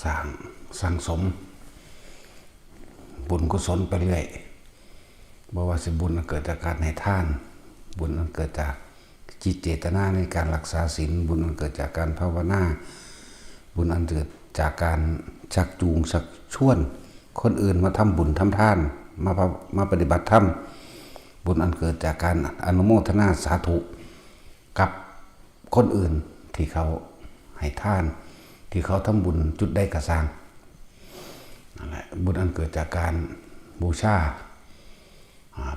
สร้างสมบุญกุศลไปเรื่อยบ่ว่าสิบุญเกิดจากการให้ทานบุญเกิดจากจิตเจตนาในการรักษาศีลบุญเกิดจากการภาวนาบุญอันเกิดจากการชักจูงชักชวนคนอื่นมาทำบุญทำทานมาปฏิบัติธรรมบุญอันเกิดจากการอนุโมทนาสาธุกับคนอื่นที่เขาให้ทานที่เขาทำบุญจุดใดกระสร้างนั่นแหละบุญอันเกิดจากการบูชา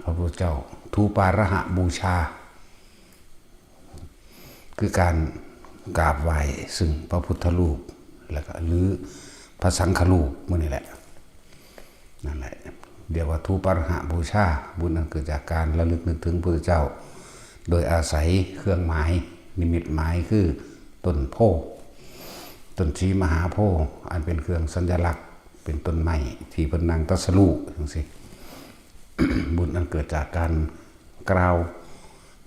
พระพุทธเจ้าทูปาระหะบูชาคือการกราบไหว้ซึ่งพระพุทธรูปแล้วก็หรือพระสังฆรูปมื้อนี้แหละนั่นแหละเดี๋ยวว่าทูปาระหะบูชาบุญอันเกิดจากการระลึกนึกถึงพระพุทธเจ้าโดยอาศัยเครื่องหมายนิมิตหมายคือต้นโพธิ์ต้นศรีมหาโพธิ์อันเป็นเครื่องสัญลักษณ์เป็นต้นไม้ที่เป็นนางตัสรูจังซี่ บุญอันเกิดจากการกล่าว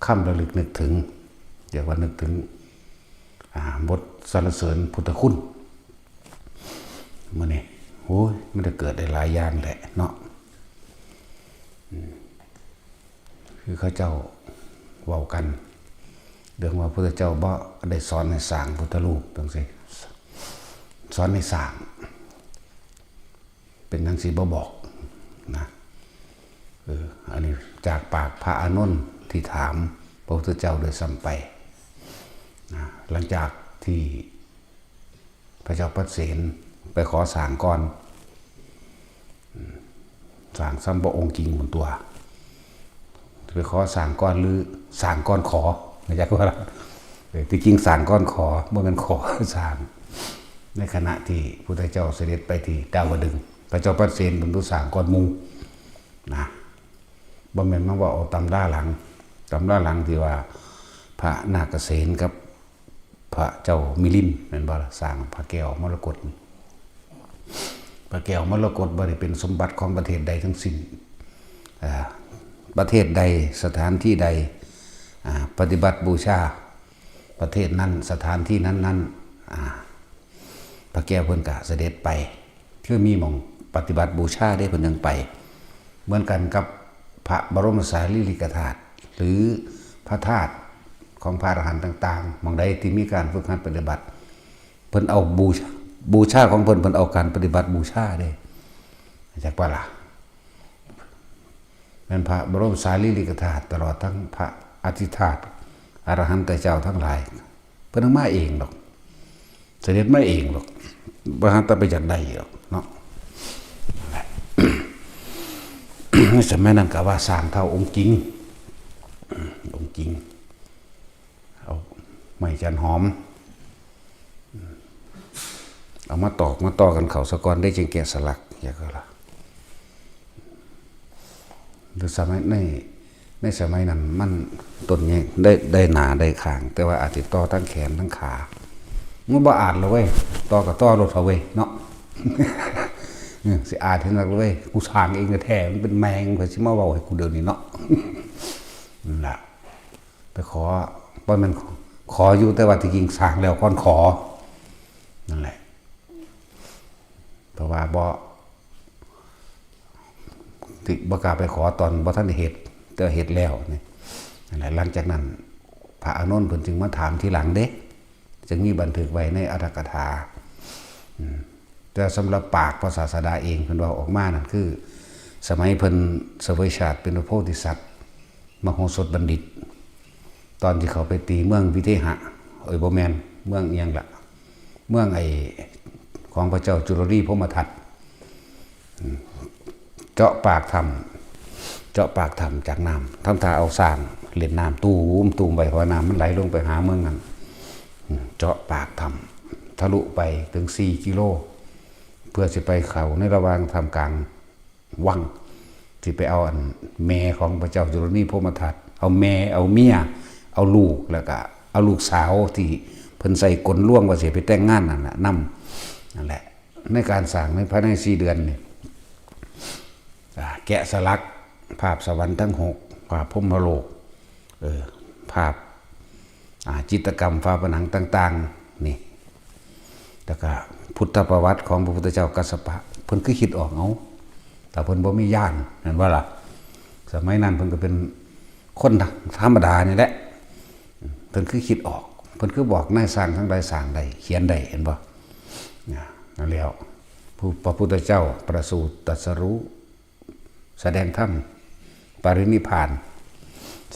คำระลึกนึกถึงเดี๋ยวว่านึกถึงบทสรรเสริญพุทธคุณมื้อนี้โอ้ยมันจะเกิดได้หลายอย่างแหละเนาะคือเขาเจ้าเว้ากันเรื่องว่าพระพุทธเจ้าบ่ได้สอนให้สร้างพุทธรูปจังซี่สอนให้สร้างเป็นจังซี่บ่บอกนะอันนี้จากปากพระอานนท์ที่ถามพระพุทธเจ้าโดยซ้ำไปนะหลังจากที่พระเจ้าปเสนไปขอสร้างก่อนสร้างซ้ำพระองค์จริงหมดตัวไปขอสร้างก้อนหรือสร้างก้อนขอไม่ใช่ว่าที่จริงสร้างก้อนขอเมื่อมันขอสร้างในขณะที่พระพุทธเจ้าเสด็จไปที่ดาวดึงส์พระเจ้าปเสนเป็นผู้สร้างก้อนมุงนะบ่แม่นมาว่าเอาตำราหลังที่ว่าพระนาคเสนกับพระเจ้ามิลินแม่นบ่ล่ะสร้างพระแก้วมรกตพระแก้วมรกตบ่ได้เป็นสมบัติของประเทศใดทั้งสิ้นประเทศใดสถานที่ใดปฏิบัติบูชาประเทศนั้นสถานที่นั้นพระแก้วเพิ่นก็เสด็จไปคือมีหม่องปฏิบัติบูชาได้เพิ่นยังไปเหมือนกันกับพระบรมสารีริกธาตุหรือพระธาตุของพระอรหันต์ต่างๆหม่องใดที่มีการฝึกหัดปฏิบัติเพิ่นเอาบูชาของเพิ่นเอาการปฏิบัติบูชาได้จักว่าล่ะเป็นพระบรมสารีริกธาตุตลอดทั้งพระอธิธาตุอรหันตเจ้าทั้งหลายเพิ่นมาเองหรอกเสด็จมาเองหรอกบ่ทันแต่ไปจากใดหรอกเนาะ ในสมัยนั้นก็ว่าสร้างเท่าองค์จริงเอาไม้จันหอมเอามาตอกมาต่อกันเขาสะกอนได้จึงแกะสลักอย่างก็ล่ะหรือสมัยในสมัยนั้นมันต้นนี้ได้หนาได้ขางแต่ว่าอาจจะต่อทั้งแขนทั้งขามันบ่อาจเลยเว้ยต่อกับต่อรถเอาเว้ยเนาะ สิอาจเห็นแล้วเว้ยกูสร้างเองแท้มันเป็นแมงเพิ่นสิมาเว้าให้กูเดี๋ยวนี้เนาะ นั่นล่ะไปขอบ่แม่นขออยู่แต่ว่าที่จริงสร้างแล้วก่อนขอนั่นแหละเพราะว่าบ่กล้าไปขอตอนบ่ทันได้เฮ็ดแต่เฮ็ดแล้วนี่นั่นแหละหลังจากนั้นพระอานนท์เพิ่นจึงมาถามทีหลังเด้จึงมีบันทึกไว้ในอรรถกถาแต่สำหรับปากพระศาสดาเองเพิ่นว่าออกมานั่นคือสมัยเพิ่นเสวยชาติเป็นพระโพธิสัตว์มโหสถบัณฑิตตอนที่เขาไปตีเมืองวิเทหะบ่แม่นเมืองอีหยังล่ะเมืองของพระเจ้าจุลลีพรหมทัตเจาะปากถ้ำจากน้ำทำท่าเอาสร้างเล่นน้ำตูมไปเพราะน้ำมันไหลลงไปหาเมืองนั้นเจาะปากถ้ำทะลุไปถึง4 กิโลเพื่อสิไปเขาในระหว่างทำกลางวังที่ไปเอาแม่ของพระเจ้าจุลนีพรหมทัตเอาแม่เอาเมียเอาลูกแล้วก็เอาลูกสาวที่เพิ่นใส่กลล่วงว่าสิไปแต่งงานนั่นน่ะนั่นแหละในการสร้างในภายใน4 เดือนนี่แกะสลักภาพสวรรค์ทั้ง6ภาพพรหมโลกภาพจิตรกรรมฝาผนังต่างๆนี่ แต่ก็พุทธประวัติของพระพุทธเจ้ากัสสปะเพิ่นคือคิดออกเอาแต่เพิ่นบ่มีญาณเห็นว่าล่ะสมัยนั้นเพิ่นก็เป็นคนธรรมดานี่แหละเพิ่นคือคิดออกเพิ่นคือบอกนายสร้างทั้งใดสร้างใดเขียนใดเห็นบ่นั่นแล้วพระพุทธเจ้าประสูติตรัสรู้แสดงธรรมปรินิพพาน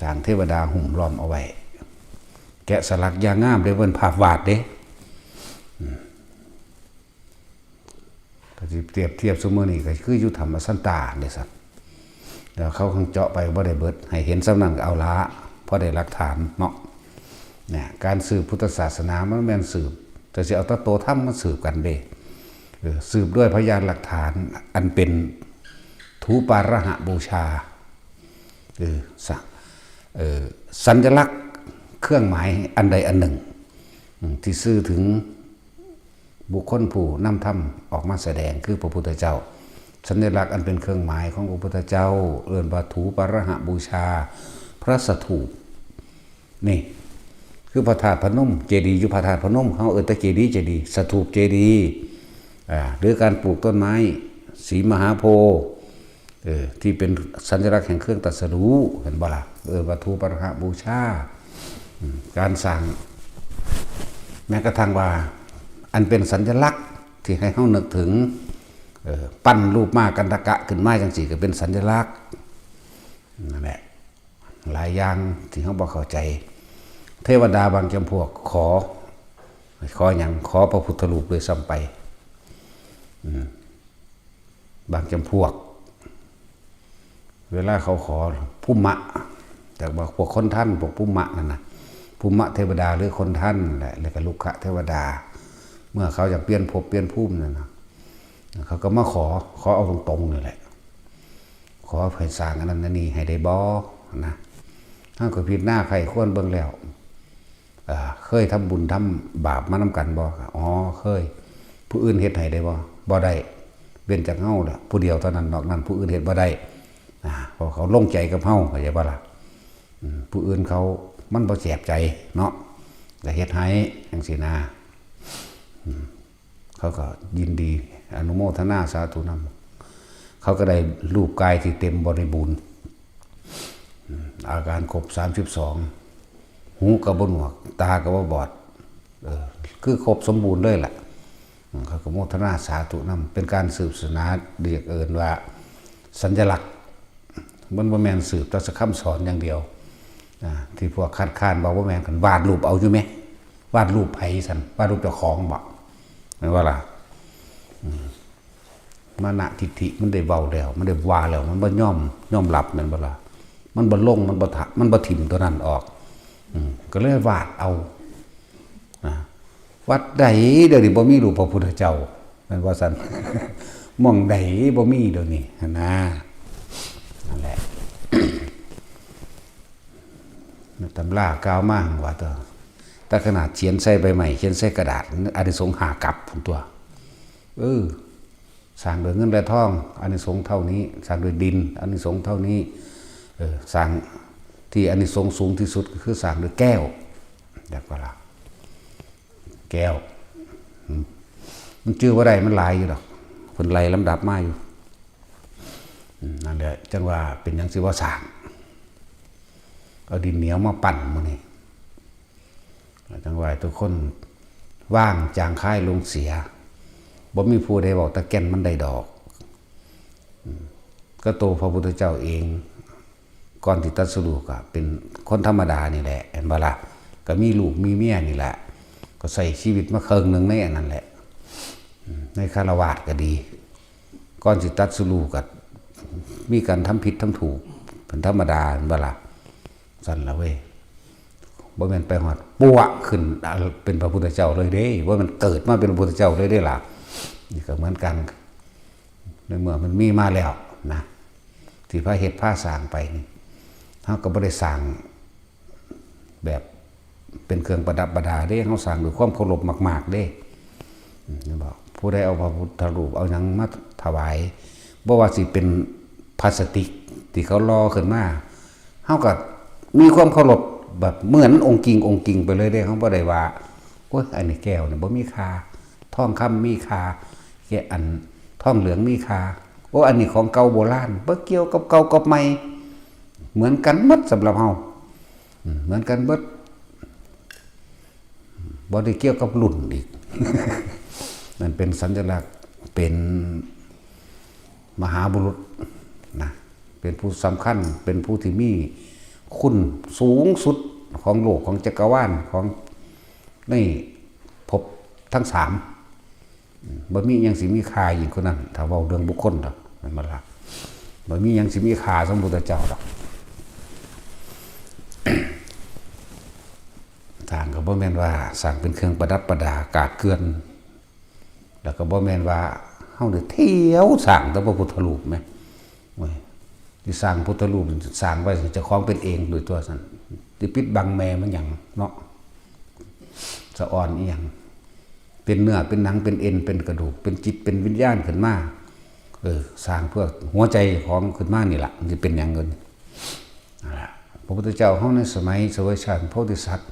สร้างเทวดาหุ้มล้อมเอาไว้แกะสลักอย่างงามเลยเพิ่นภาพวาดเด้ก็สิเปรียบเทียบซุมื้อนี้ก็คืออยู่ธรรมสันตาเด้ซั่นแล้วเขาคงเจาะไปบ่ได้เบิดให้เห็นสำนั้นก็เอาละเพราะได้หลักฐานเนาะเนี่ยการสืบพุทธศาสนามันแม่นสืบแต่สิเอาตะโตธรรมมาสืบกันเด้สืบด้วยพยานหลักฐานอันเป็นทูปาระหะบูชาสัญลักษณ์เครื่องหมายอันใดอันหนึ่งที่สื่อถึงบุคคลผู้นำธรรมออกมาแสดงคือพระพุทธเจ้าสัญลักษณ์อันเป็นเครื่องหมายของพระพุทธเจ้าเอิ้นว่าถูปาระหะบูชาพระสถูปนี่คือพระธาตุพนมเจดีย์อยู่พระธาตุพนมเขาเอิ้นแต่เจดีย์เจดีย์สถูปเจดีย์หรือการปลูกต้นไม้สีมหาโพธิ์ที่เป็นสัญลักษณ์แห่งเครื่องตรัสรู้เห็นบ่ล่ะวัตถุปาระหะบูชาการสร้างแม้กระทั่งว่าอันเป็นสัญลักษณ์ที่ให้เฮานึกถึงปั้นรูปม้ากันตะกะขึ้นมาจังซี่ก็เป็นสัญลักษณ์นั่นแหละหลายอย่างที่เฮาบ่เข้าใจเทวดาบางจำพวกขอหยังขอพระพุทธรูปด้วยซ้ำไปบางจำพวกเวลาเขาขอภูมะแต่ว่าพวกคนท่านพวกภูมะนั่นนะภูมะเทวดาหรือคนท่านแหละแล้วก็ลุกขะเทวดาเมื่อเขาอยากเปลี่ยนภพเปลี่ยนภูมินั่นนะเขาก็มาขอเอาตรงๆนี่แหละขอให้สร้างอันนั้นนี่ให้ได้บ่นะถ้าก็ผิดหน้าใครควรเบิ่งแล้วเคยทำบุญทำบาปมานำกันบ่อ๋อเคยผู้อื่นเฮ็ดให้ได้บ่ได้เว้นจากเฮาล่ะผู้เดียวเท่านั้นนอกนั้นผู้อื่นเฮ็ดบ่ได้เพราะเขาลงใจกับเฮาเข้าใจบ่ล่ะผู้อื่นเขามันบ่แสบใจเนาะแต่เฮ็ดให้จังซี่นะเขาก็ยินดีอนุโมทนาสาธุนำเขาก็ได้รูปกายที่เต็มบริบูรณ์อาการครบ32หูก็บ่หนวกตาก็บ่บอดคือครบสมบูรณ์เลยล่ะเขาก็โมทนาสาธุนำเป็นการสืบศาสนาเรียกเอิ้นว่าสัญลักษณ์มันบ่แม่นสืบแต่คำสอนอย่างเดียวที่พวกคัดค้านบอกว่าแม่นกันวาดรูปเอาอยู่ไหมวาดรูปไผซั่นวาดรูปเจ้าของบ่แม่นว่าล่ะมานะทิฏฐิมันได้เว้าแล้วมันได้ว่าแล้วมันบ่ยอมรับแม่นบ่ล่ะมันบ่ลงมันบ่ถิ่มตัวนั้นออกก็เลยวาดเอาวัดใดเดี๋ยวนี้บ่มีรูปพระพุทธเจ้าแม่นว่าซั่นหม่องใดบ่มีเดี๋ยวนี้นะนั่นแหละตำรากล่าวมาว่าแต่ขนาดเขียนใส่ใบใหม่เขียนใส่กระดาษอานิสงส์5กับพุ่นตัวสร้างด้วยเงินและทองอานิสงส์เท่านี้สร้างด้วยดินอานิสงส์เท่านี้สร้างที่อานิสงส์สูงที่สุดก็คือสร้างด้วยแก้วแบบว่าล่ะแก้วมันชื่อว่าใดมันหลายอยู่ดอกเพิ่นไล่ลำดับมาอยู่นั่นแหละจังว่าเป็นหยังสิว่าสร้างเอาดินเหนียวมาปั่นมื้อนี้จังว่าทุกคนว่างจางคายลงเสียบ่มีผู้ใดบอกตะแก่นมันได้ดอกก็โตพระพุทธเจ้าเองก่อนที่ตรัสรู้ก็เป็นคนธรรมดานี่แหละเห็นบ่ล่ะก็มีลูกมีเมียนี่แหละก็ใส่ชีวิตมาครึ่งนึงในอันนั้นแหละในคฤหัสถ์ก็ดีก่อนสิตรัสรู้ก็มีการทำผิดทำถูกเป็นธรรมดาเห็นบ่ล่ะสั่นละเว้ยบ่แม่นไปฮอดปัวขึ้นเป็นพระพุทธเจ้าเลยเด้ว่ามันเกิดมาเป็นพระพุทธเจ้าเลยได้ล่ะนี่ก็เหมือนกันในเมื่อมันมีมาแล้วนะที่พระเฮ็ดพระสร้างไปนี่เฮาก็บ่ได้สร้างแบบเป็นเครื่องประดับประดาเด้เฮาสร้างด้วยความเคารพมากๆเด้นี่บอกผู้ใดเอาพระพุทธรูปเอาหยังมาถวายบ่ว่าสิเป็นพลาสติกที่เขาลอขึ้นมาเฮาก็มีความเคารพแบบเหมือนองค์จริงไปเลยเด้เขาบ่ได้ว่าโอ๊ยอันนี้แก้วเนี่ยบ่มีค่า ทองคำมีค่าแค่อันทองเหลืองมีค่าโอ้อันนี้ของเก่าโบราณบ่เกี่ยวกับเก่ากับใหม่เหมือนกันหมดสำหรับเฮาเหมือนกันเบิดบ่ได้เกี่ยวกับรุ่นอีก นั่นเป็นสัญลักษณ์เป็นมหาบุรุษนะเป็นผู้สำคัญเป็นผู้ที่มีคุณสูงสุดของโลกของจักรวาลของในภพทั้งสามบ่มีหยังสิมีค่ายิ่งกว่านั้นถ้าเว้าเรื่องบุคคลดอกมันบ่ล่ะบ่มีหยังสิมีค่าสมพุทธเจ้าดอกสร้างก็บ่แม่นว่าสร้างเป็นเครื่องประดับประดากาดเกลื่อนแล้วก็บ่แม่นว่าเฮาได้เที่ยวสร้างแต่พระพุทธรูปแม่โอ้ยที่สร้างพุทธรูปสร้างไว้เจ้าของเป็นเองโดยตัวซั่นที่ปิดบังแม่มันหยังเนาะสะอ่อนอีหยังเป็นเนื้อเป็นหนังเป็นเอ็นเป็นกระดูกเป็นจิตเป็นวิญญาณขึ้นมาสร้างเพื่อหัวใจของขึ้นมานี่ล่ะมันสิเป็นหยังเงินนั่นล่ะพระพุทธเจ้าเฮาในสมัยเสวยชาติโพธิสัตว์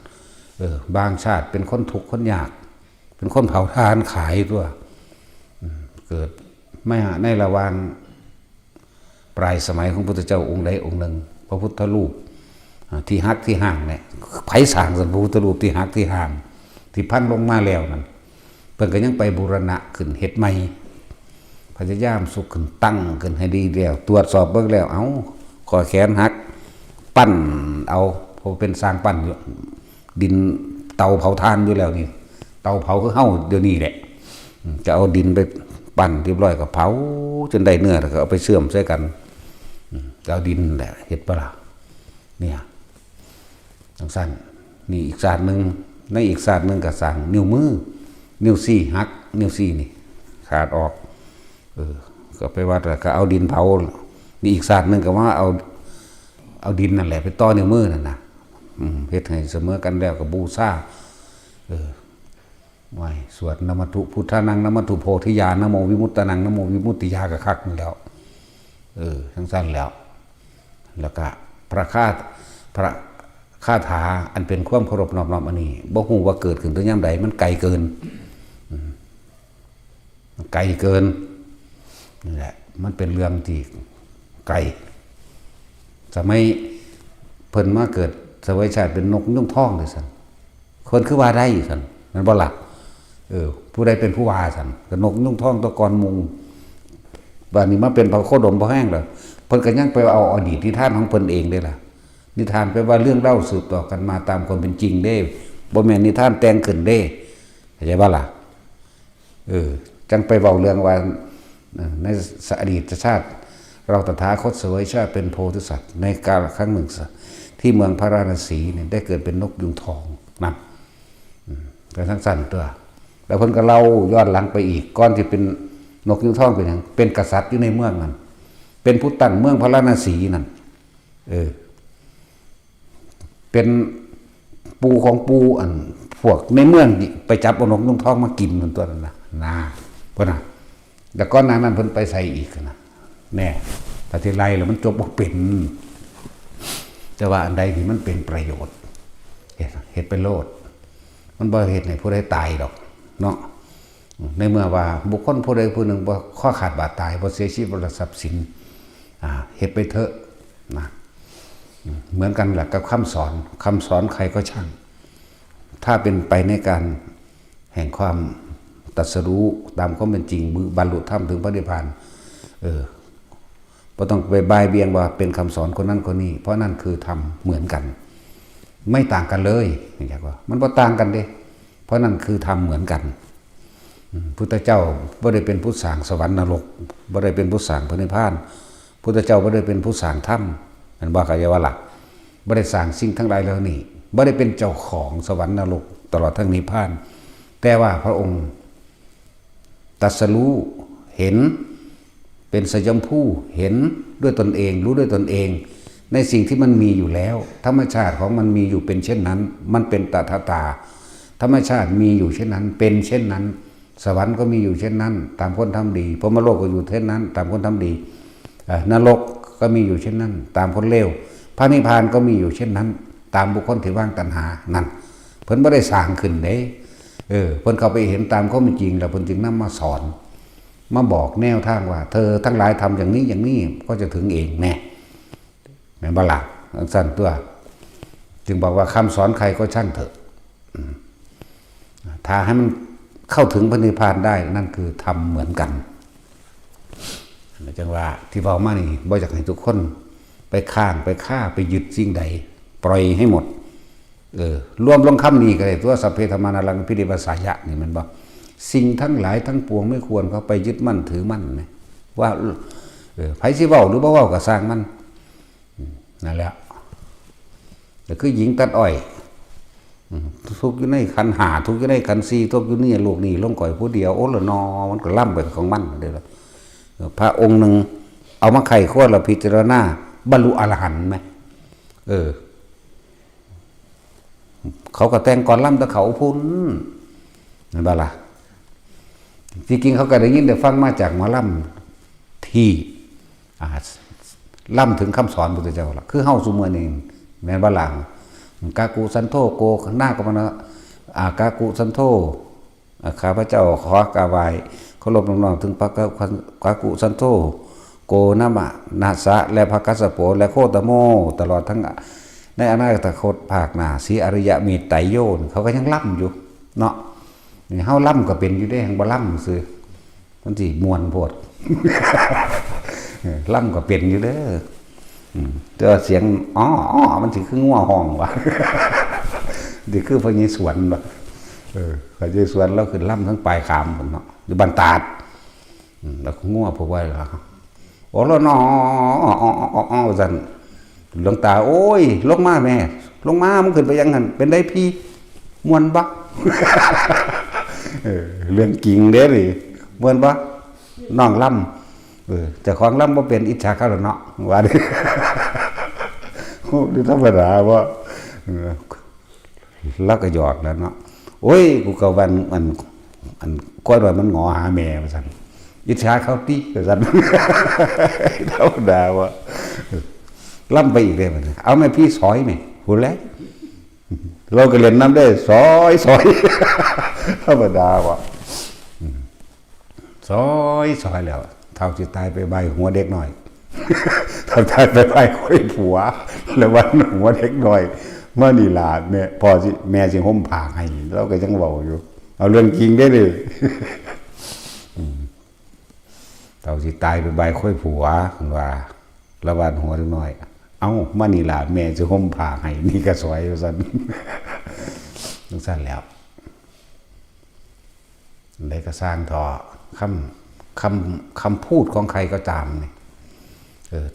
บางชาติเป็นคนทุกข์คนยากเป็นคนเผาทานขายตัวเกิดไม่ในระหว่างปลายสมัยของพระพุทธเจ้าองค์ใดองค์หนึ่งพระพุทธรูปที่หักที่ห่างเนี่ยไผสร้างพระพุทธรูปที่หักที่ห่างที่พังลงมาแล้วนั่นเพิ่นก็ยังไปบูรณะขึ้นเฮ็ดใหม่พยายามสุขขึ้นตั้งขึ้นให้ดีแล้วตรวจสอบเบิ่งแล้วเอาข้อแขนหักปั้นเอาเพราะเป็นสร้างปั้นอยู่ดินเตาเผาทานอยู่แล้วนี่เตาเผาคือเฮาเดี๋ยวนี้แหละจะเอาดินไปปั้นเรียบร้อยก็เผาจนได้เนื้อแล้วก็เอาไปเชื่อมใส่กันจะเอาดินแหละเฮ็ดบ่ล่ะเนี่ยจังซั่นนี่อีกศาสตร์นึงในอีกศาสตร์นึงก็สร้างนิ้วมือนิ้วซี่หักนิ้วซี่นี่ขาดออกก็ไปวัดแล้วก็เอาดินเผานี่อีกศาสตร์นึงก็ว่าเอาดินนั่นแหละไปต่อนิ้วมือนั่นน่ะเฮ็ดให้เสมอกันแล้วก็บูชาไว้สวดนมัตถุพุทธานังนมัตถุโพธิญาณนะโมวิมุตตานังนะโมวิมุตติญาก็คักนี่แล้วทั้งสั้นแล้วก็พระคาถาอันเป็นความเคารพนอบน้อมอันนี้บ่ฮู้ว่าเกิดขึ้นถึงยามใดมันไกลเกินนี่แหละมันเป็นเรื่องที่ไกลสมัยเพิ่นมาเกิดเสวยชาติเป็นนกยุ่งท่องเลยซั่นคนคือว่าได้ซั่นมันบ่ล่ะผู้ใดเป็นผู้ว่าซั่นก็นกยุ่งท่องตะกอนมุงบัดนี้มาเป็นพระโคดมพระแห้งแล้วเพิ่นก็ยังไปเอาอดีตนิทานของเพิ่นเองได้ล่ะนิทานแปลว่าเรื่องเล่าสืบต่อกันมาตามความเป็นจริงเด้บ่แม่นนิทานแต่งขึ้นเด้เข้าใจบ่ล่ะจังไปเว้าเรื่องว่าในอดีตชาติเราตถาคตเสวยชาติเป็นโพธิสัตว์ในกาลครั้งหนึ่งที่เมืองพาราณสีเนี่ยได้เกิดเป็นนกยุงทองนั่นแต่ทั้งสั้นตัวแล้วเพิ่นก็เล่าย้อนหลังไปอีกก่อนที่เป็นนกยุงทองเป็นอย่างเป็นกษัตริย์อยู่ในเมืองนั้นเป็นผู้ตั้งเมืองพาราณสีนั่นเป็นปูของปูอันพวกในเมืองไปจับนกยุงทองมากินมันตัวนั้นนะเพิ่นน่ะแต่ก้อนนั้นเพิ่นไปใส่อีกนะแน่แต่ที่ไรแล้วมันจบบ่เป็นแต่ว่าอันใดที่มันเป็นประโยชน์เฮ็ดเป็นโลดมันบ่เฮ็ดให้ผู้ใดตายดอกเนาะในเมื่อว่าบุคคลผู้ใดผู้หนึ่งบ่ข้อขาดบาดตายบ่เสียชีวิตบ่ทรัพย์สินเฮ็ดไปเถอะนะเหมือนกันแหละกับคำสอนใครก็ช่างถ้าเป็นไปในการแห่งความตรัสรู้ตามความเป็นจริงบรรลุธรรมถึงพระนิพพานบ่ต้องไปบายเบียงว่าเป็นคำสอนคนนั้นคนนี้เพราะนั่นคือธรรมเหมือนกันไม่ต่างกันเลยอย่างว่ามันบ่ต่างกันเด้เพราะนั่นคือธรรมเหมือนกันพุทธเจ้าบ่ได้เป็นผู้สร้างสวรรค์นรกบ่ได้เป็นผู้สร้างพระนิพพานพุทธเจ้าบ่ได้เป็นผู้สร้างธรรมมันบ่เข้าใจว่าล่ะบ่ได้สร้างสิ่งทั้งหลายเหล่านี้บ่ได้เป็นเจ้าของสวรรค์นรกตลอดทั้งนิพพานแต่ว่าพระองค์ตรัสรู้เห็นเป็นสยามผู้เห็นด้วยตนเองรู้ด้วยตนเองในสิ่งที่มันมีอยู่แล้วธรรมชาติของมันมีอยู่เป็นเช่นนั้นมันเป็นตถาตาธรรมชาติมีอยู่เช่นนั้นเป็นเช่นนั้นสวรรค์ก็มีอยู่เช่นนั้นตามคนทำดีพรหมโลกก็อยู่เช่นนั้นตามคนทำดีนรกก็มีอยู่เช่นนั้นตามคนเลวพระนิพพานก็มีอยู่เช่นนั้นตามบุคคลที่ว่างตัณหานั่นเพิ่นบ่ได้สร้างขึ้นเด้ เพิ่นเข้าไปเห็นตามข้อเป็นจริงแล้วเพิ่นจึงนำมาสอนมาบอกแนวทางว่าเธอทั้งหลายทำอย่างนี้อย่างนี้ก็จะถึงเองแน่แม่นบ่ล่ะสั้นตัวจึงบอกว่าคำสอนใครก็ช่างเถอะถ้าให้มันเข้าถึงพระนิพพานได้นั่นคือทำเหมือนกันจังว่าที่บอกมานี่บ่อยากให้ทุกคนไปข้างไปฆ่าไปยึดสิ่งใดปล่อยให้หมดรวมลงคำนี้ก็ได้ตัวสัพเพธรรมานังพิริปัสสายะนี่มันบอกสิ่งทั้งหลายทั้งปวงไม่ควรเขาไปยึดมั่นถือมั่นนะว่าไผสิเว้าหรือบ่เว้าก็สร้างมันนั่นแหละแต่คือหญิงตัดอ้อยทุกอยู่ในขันหาทุกอยู่ในขันซีทุกอยู่นี่ลูกนี่ลงก่อยผู้เดียวโอ้ละนอมันก็ล่ำไปของมันเด้อพระองค์หนึ่งเอามาไข่ข้อเราพิจารณาบรรลุอรหันต์ไหมเขาก็แต่งก่อนล่ำแต่เขาพุ่นนั่นบ้าล่ะจริงๆเขาก็ได้ยินได้ฟังมาจากหมอล่ำที่ล่ำถึงคำสอนพุทธเจ้าล่ะคือเฮาซุมื้อนี้แม่นบ้าล่ะกากุสันโธโกหน้าก็มันกากุสันโธข้าพเจ้าขอกราบไหว้เคารพน้อมๆถึงพระกากุสันโธโกนะมะนาสะและพระกัสสโปและโคตโมตลอดทั้งในอนาคตภาคหน้าสีอริยะมีไตรโยนเขาก็ยังล่ำอยู่เนาะนี่เฮาล่ำก็เป็นอยู่ได้แห่งบ่ล่ำซื่อมันสิม่วนโพด ล่ำก็เป็นอยู่เด้อแต่เสียงอ๋อมันสิคืองัวห้องว่ะสิคือพระเยสวนว่ะพระเยสวนเราขึ้นล่ำทั้งปลายขามพุ่นเนาะอยู่บ้านตาดแล้วก็งัวพวกไว้ล่ะโอ้แล้วเนาะซั่นหลวงตาโอ้ยลงมาแม่ลงมามึงขึ้นไปยังหั่นเป็นได้พี่ม่วนบักเรื่องจริงเด้อนี่ม่วนบักน้องล่ำแต่ของล่ำบ่เป็นอิจฉาเขาเนาะว่าดิโอ้ดิธรรมดาว่าแล้วก็หยอกแล้วเนาะโอ้ยกูก็วันก้อยว่ามันหงอหาแม่ว่าซั่นอิจฉาเขาติว่าซั่นธรรมดาว่าล่ำไปอีกเลยมันเอาแม่พี่สอยแม่พูดแล้วเราก็เล่นน้ำได้สอยธรรมดาว่ะสอยแล้วเท่าจิตตายไปใบหัวเด็กหน่อยทำตายไปใบคุยผัวแล้ววันหัวเด็กหน่อยเมื่อนี่ลาแม่พอสิแม่สิห่มผ้าให้เราก็ยังเว้าอยู่เอาเรื่องจริงได้เลยเท่าจิตตายไปใบคุยผัวว่าระวันหัวเด็กหน่อยเอามานี่ล่ะแม่จะห่มผ้าให้นี่ก็สวยว่าซั่นต้องซั่นแล้วได้ก็สร้างทอคำพูดของใครก็ตามเนี่ย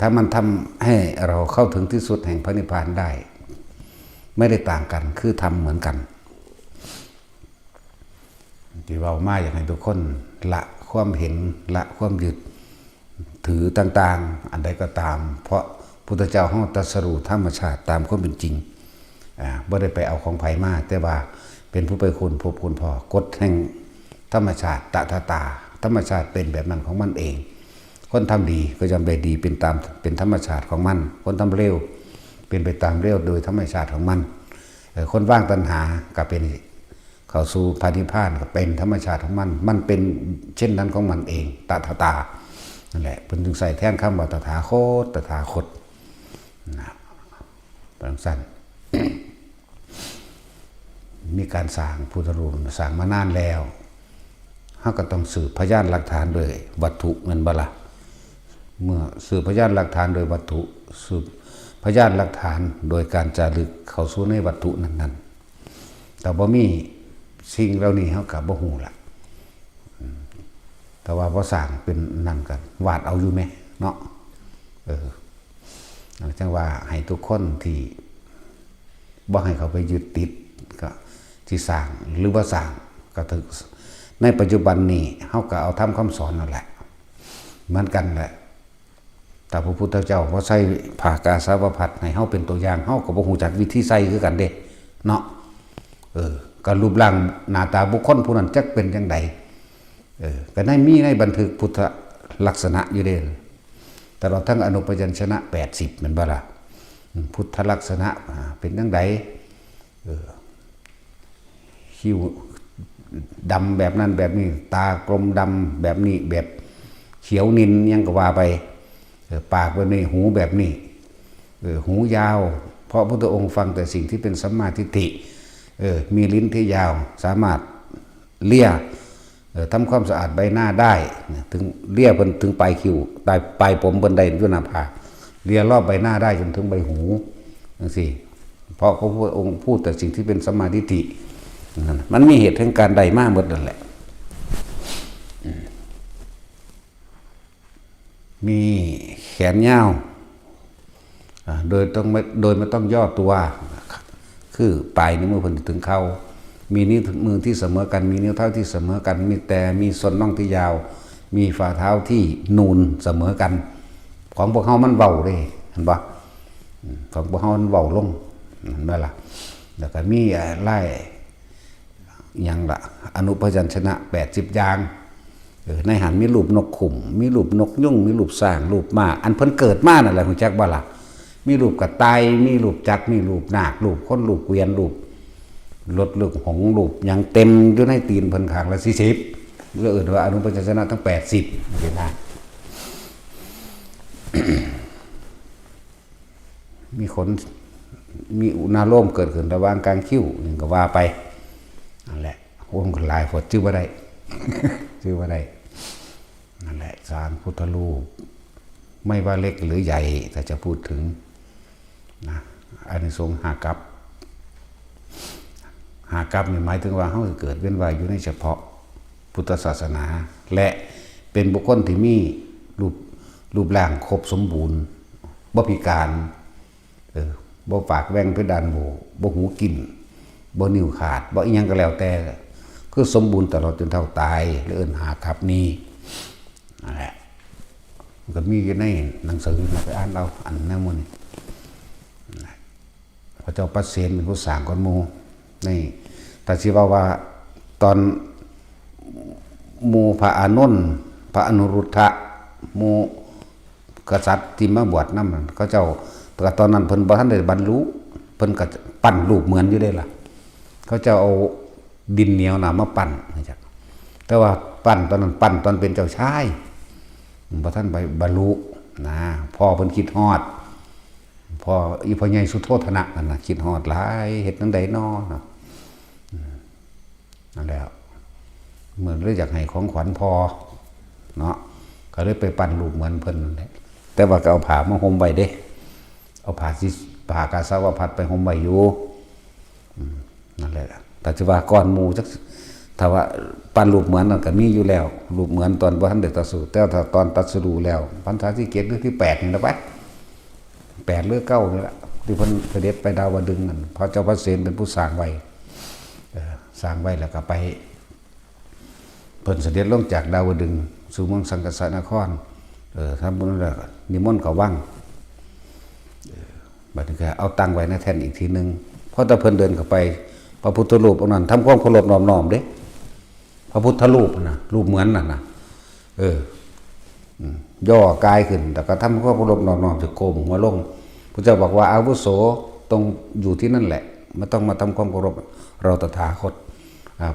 ถ้ามันทำให้เราเข้าถึงที่สุดแห่งพระนิพพานได้ไม่ได้ต่างกันคือทำเหมือนกันที่เรามาอยากให้ทุกคนละความเห็นละความยึดถือต่างๆอันใดก็ตามเพราะพุทธเจ้าห้องตรัสรู้ธรรมชาติตามความเป็นจริงไม่ได้ไปเอาของไผ่มาแต่ว่าเป็นผู้ไปคุณพบคุณพอกฎแห่งธรรมชาติตถาธรรมชาติเป็นแบบนั้นของมันเองคนทำดีก็จำได้ดีเป็นธรรมชาติของมันคนทำเร็วเป็นไปตามเร็วโดยธรรมชาติของมันคนว่างตัณหาก็เป็นเข้าสู่พระนิพพานก็เป็นธรรมชาติของมันเป็นเช่นนั้นของมันเองตถานั่นแหละเพิ่นจึงใส่แทนคำว่าตถาคตนะเป็นสั้น มีการสร้างพุทธรูปสร้างมานานแล้วเขาก็ต้องสืบพยานหลักฐานโดยวัตถุเงินบละเมื่อสืบพยานหลักฐานโดยวัตถุสืบพยานหลักฐานโดยการจารึกเข้าสู่ในวัตถุนั้นแต่บ่มีสิ่งเหล่านี้เขากับบ่ฮู้ละแต่ว่าพอสร้างเป็นนั่นกันวาดเอาอยู่ไหมเนาะจังว่าให้ทุกคนที่บ่ให้เขาไปยึดติดก็ที่สร้างหรือว่าสร้างก็ถึงในปัจจุบันนี้เขาก็เอาทำคำสอนนั่นแหละเหมือนกันแหละแต่พระพุทธเจ้าว่าใส่ผ่ากาสาวพัดให้เขาเป็นตัวอย่างเขาก็บ่ฮู้จักวิธีใส่คือกันเด้เนาะก็รูปร่างหน้าตาบุคคลผู้นั้นจักเป็นจังใดก็มีในบันทึกพุทธลักษณะอยู่เด้ตลอดทั้งอนุปยัญชนะ80มันบ่ล่ะพุทธลักษณะเป็นจังใดคิ้ว ดำแบบนั้นแบบนี้ตากลมดำแบบนี้แบบเขียวนินยังก็ว่าไปปากแบบนี้หูแบบนี้หูยาวเพราะพระพุทธองค์ฟังแต่สิ่งที่เป็นสัมมาทิฏฐิมีลิ้นที่ยาวสามารถเลี่ยทำความสะอาดใบหน้าได้ถึงเลี่ยเป็นถึงปลายคิ้วปลายผมบนไดยุนาภาเลี่ยรอบใบหน้าได้จนถึงใบหูนั่นสิเพราะพระพุทธองค์พูดแต่สิ่งที่เป็นสัมมาทิฏฐิมันมีเหตุแห่งการใดมากหมดนั่นแหละมีแขนยาวโดยไม่ต้องย่อตัวคือปลายนิ้วมือพนถึงเข่ามีนิ้วมือที่เสมอกันมีนิ้วเท้าที่เสมอกันมีส้นน่องที่ยาวมีฝ่าเท้าที่นูนเสมอกันของพวกเขามันเบาเลยเห็นปะของพวกเขามันเบาลงเห็นไหมล่ะแล้วก็มีไล่อย่างละอนุพยัญชนะ80อย่างในหันมีรูปนกขุมมีรูปนกยุ่งมีรูปสร้างรูปม้าอันเพิ่นเกิดมานั่นแหละคุณแจ็คบ้าล่ะมีรูปกระต่ายมีรูปจักรมีรูปนาครูปคนรูปเกวียนรูปรถลูกหงรูปยังเต็มอยู่ในตีนเพิ่นข้างละ40เรื่องอื่นว่าอนุพยัญชนะทั้ง80เป็นไงมีขนมีอุณาโลมเกิดขึ้นระหว่างกลางคิ้วนี่ก็ว่าไปนั่นแหละวงคนลายฝดชื่อว่าได้ชื่อว่าได้นั่นแหละสารพุทธรูปไม่ว่าเล็กหรือใหญ่ถ้าจะพูดถึงนะอานิสงส์หากัปนี่หมายถึงว่าเขาเกิดเว้นวายอยู่ในเฉพาะพุทธศาสนาและเป็นบุคคลที่มีรูปร่างครบสมบูรณ์บ่พิการบ่ปากแหว่งเพดานโหวบ่หูกินบ่นิ้วขาดบ่อีหยังก็แล้วแต่คือสมบูรณ์ตลอดจนเท่าตายหรือหากับนี้นั่นแหละมันก็มีอยู่ในหนังสือไปอ่านเราอันนั้นมันพระเจ้าปัสเสนเป็นผู้สร้างก้อนโมนี่แต่ที่ว่าตอนโมพระอานนท์พระอนุรุทธะโมกษัตริย์ที่มาบวชนั่นเขาเจ้าตอนนั้นเพิ่นบ่ทันได้บรรลุเพิ่นก็ปั้นรูปเหมือนอยู่ได้ล่ะเขาเจ้าเอาดินเหนียวน่ะมาปั้นนะครับแต่ว่าปั้นตอนนั้นปั้นตอนเป็นเจ้าชายบ่ทันไปบรรลุนะพ่อเพิ่นคิดฮอดพ่ออีพ่อใหญ่สุโธธนะนั่นน่ะคิดฮอดหลายเฮ็ดจังไดน้อนั่นแหละเหมือนเลยอยากให้ของขวัญพ่อเนาะก็เลยไปปั้นรูปเหมือนเพิ่นแต่ว่าก็เอาผ้ามาห่มไว้เด้เอาผ้ากาสาวพัดไปห่มไว้อยู่นั่นแหละแต่จะว่าก้อนหมู่จักถ้าว่าปั้นรูปเหมือนนั่นก็มีอยู่แล้วรูปเหมือนตอนบ่ทันได้ตรัสรู้แต่ถ้าตอนตรัสรู้แล้วพรรษาที่7หรือที่8นี่ล่ะไป8หรือ9นี่ล่ะที่เพิ่นเสด็จไปดาวดึงส์นั่นพระเจ้าพระเสนเป็นผู้สร้างไว้สร้างไว้แล้วก็ไปเพิ่นเสด็จลงจากดาวดึงส์สู่เมืองสังกสนครทำบุญแล้วนิมนต์เขาวังบัดนี้ก็เอาตั้งไว้ในแท่นอีกทีนึงพอตะเพิ่นเดินเข้าไปพระพุทธรูปองค์นั้นทำความเคารพน้อมๆเด้พระพุทธรูปนะรูปเหมือนนั่นนะย่อกายขึ้นแต่ก็ทำความเคารพน้อมๆจะโกมหัวลงพระเจ้าบอกว่าอาวุโสตรงอยู่ที่นั่นแหละไม่ต้องมาทำความเคารพเราตถาคต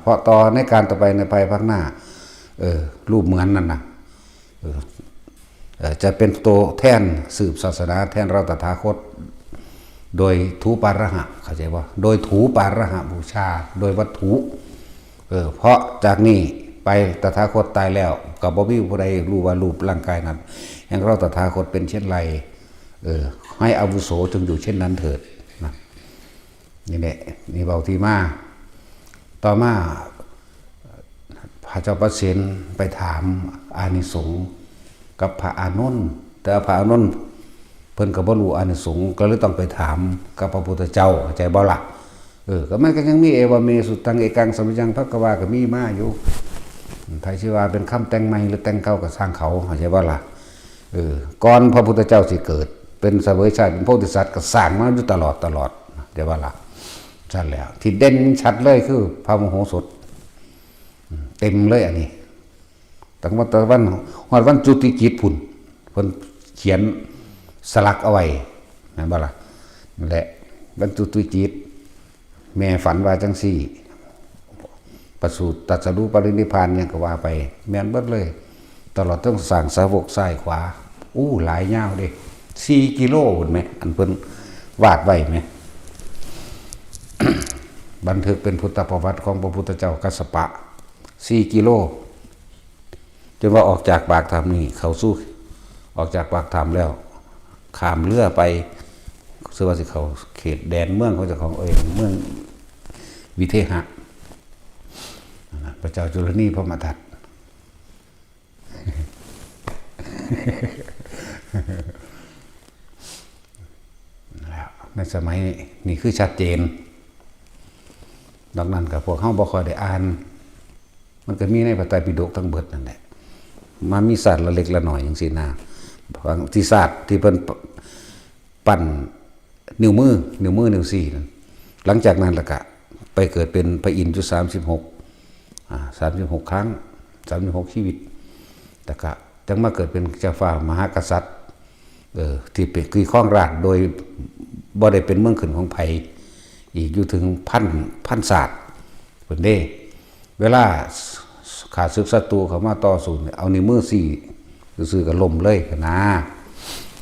เพราะต่อในการต่อไปในภายภาคหน้ารูปเหมือนนั่นนะจะเป็นตัวแทนสืบศาสนาแทนเราตถาคตโดยถูปาระหะเข้าใจว่าโดยถูปาระหะบูชาโดยวัตถุเพราะจากนี้ไปตถาคตตายแล้วกับบ่มีผู้ใดรู้ว่ารูปร่างกายนั้นแห่งเราตถาคตเป็นเช่นไรให้อาวุโสจงอยู่เช่นนั้นเถิดนะนี่แหละนี่เบาทีมาต่อมาพระเจ้าประเสนไปถามอานิสงส์กับพระอานนท์แต่พระอานนท์เพิ่นก็บ่รู้อานิสงส์ก็เลยต้องไปถามกับพระพุทธเจ้าเข้าใจบ่ล่ะก็มันก็ยังมีเอวเมสุตังเอกังสัมปชัญญะภควาก็มีมาอยู่ไทยชื่อว่าเป็นคำแต่งใหม่หรือแต่งเก่าก็สร้างเขาเข้าใจบ่ล่ะก่อนพระพุทธเจ้าสิเกิดเป็นเสวยชาติเป็นโพธิสัตว์ก็สร้างมาอยู่ตลอดเดี๋ยวว่าล่ะชัดแล้วที่เด่นชัดเลยคือพระมโหสถเต็มเลยอันนี้ตั้งแต่วันจุติกิจพุ่นเพิ่นเขียนสลักเอาไว้นั่นบ่ล่ะนั่นแหละวันจุติกิจแม่ฝันว่าจังซี่ ประสูติตรัสรู้ปรินิพพานยังก็ว่าไปแม่นเบิดเลยตลอดต้องสั่งสาวกซ้ายขวาหลายยาวเด้4 กิโลเห็นไหมอันเพิ่นวาดไว้ไหม บันทึกเป็นพุทธประวัติของพระพุทธเจ้ากัสสปะ4 กิโลจนว่าออกจากปากถ้ำนี่เขาสู้ออกจากปากถ้ำแล้วข้ามเรือไปเสื้อว่าสิเขาเขตแดนเมืองเขาจะของเมืองวิเทหะพระเจ้าจุลนีพระมทัตแล้วในสมัยนี่คือชัดเจนดังนั้นกับพวกเขาบ่ค่อยได้อ่านมันก็มีในพระไตรปิฎกทั้งเบิดนั่นแหละมามีศาสตร์ละเล็กละหน่อยอย่างซี่นะบางที่ศาสตร์ที่เพิ่นปั้นนิ้วมือนิ้วสี่นั่นหลังจากนั้นละกะไปเกิดเป็นพระอินทร์อยู่36ครั้ง36ชีวิตแต่ก็จังมาเกิดเป็นเจ้าฟ้ามหากษัตริย์ที่เป็นคือครองราชย์โดยบ่ได้เป็นเมืองขึ้นของไผอีกอยู่ถึงพันศาสตร์เพิ่นเด้เวลาขาดศึกศัตรูเขามาต่อสู้เอานิ้วมือสี่ซื่อๆก็ล่มเลยนะ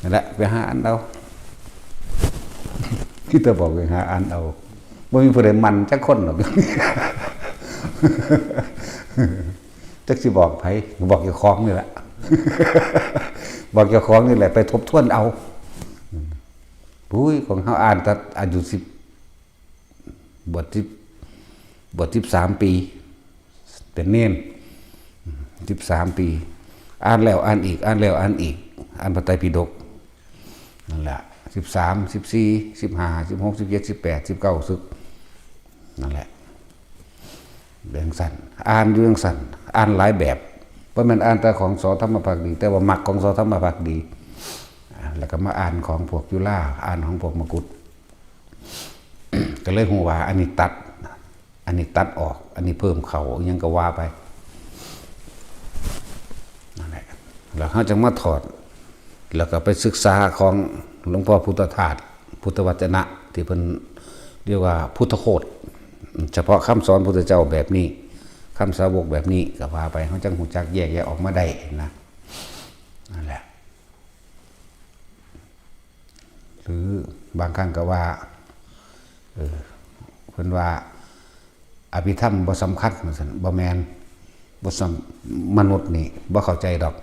นั่นแหละไปหาอันเอาที่จะบอกไปหาอันเอาไม่มีผู้ใดมันจักคนหรอกจักสิบอกไผบอกเจ้าของนี่แหละบอกเจ้าของนี่แหละไปทบทวนเอาปุ้ยของเขาอ่านแต่อายุ10 บท13 ปีเป็นเน้น13 ปีอ่านแล้วอ่านอีกอ่านแล้วอ่านอีกอ่านพระไตรปิฎกนั่นแหละ13 14 15 16 17 18 19ซึกนั่นแหละเรื่องสั้นอ่านเรื่องสั้นอ่านหลายแบบเพราะมันอ่านแต่ของสอธรรมภักดีแต่ว่ามักของสอธรรมภักดีแล้วก็มาอ่านของพวกจุฬาอ่านของพวกมกุฏ ก็เลยหูว่าอันนี้ตัดออกอันนี้เพิ่มเขายังก็ว่าไปนั่นแหละแล้วเขาจะมาถอดแล้วก็ไปศึกษาของหลวงพ่อพุทธทาสพุทธวจนะที่เป็นเรียกว่าพุทธโคตเฉพาะคำสอนพุทธเจ้าแบบนี้คำสาวกแบบนี้ก็ว่าไปเขาจังหูจักแยกออกมาได้นะนั่นแหละหรือบางครั้งก็ว่าเพิ่นว่าอภิธรรมบ่สำคัญเหมือนกันบ่แมนบ่มนุษย์นี่บ่เข้าใจดอก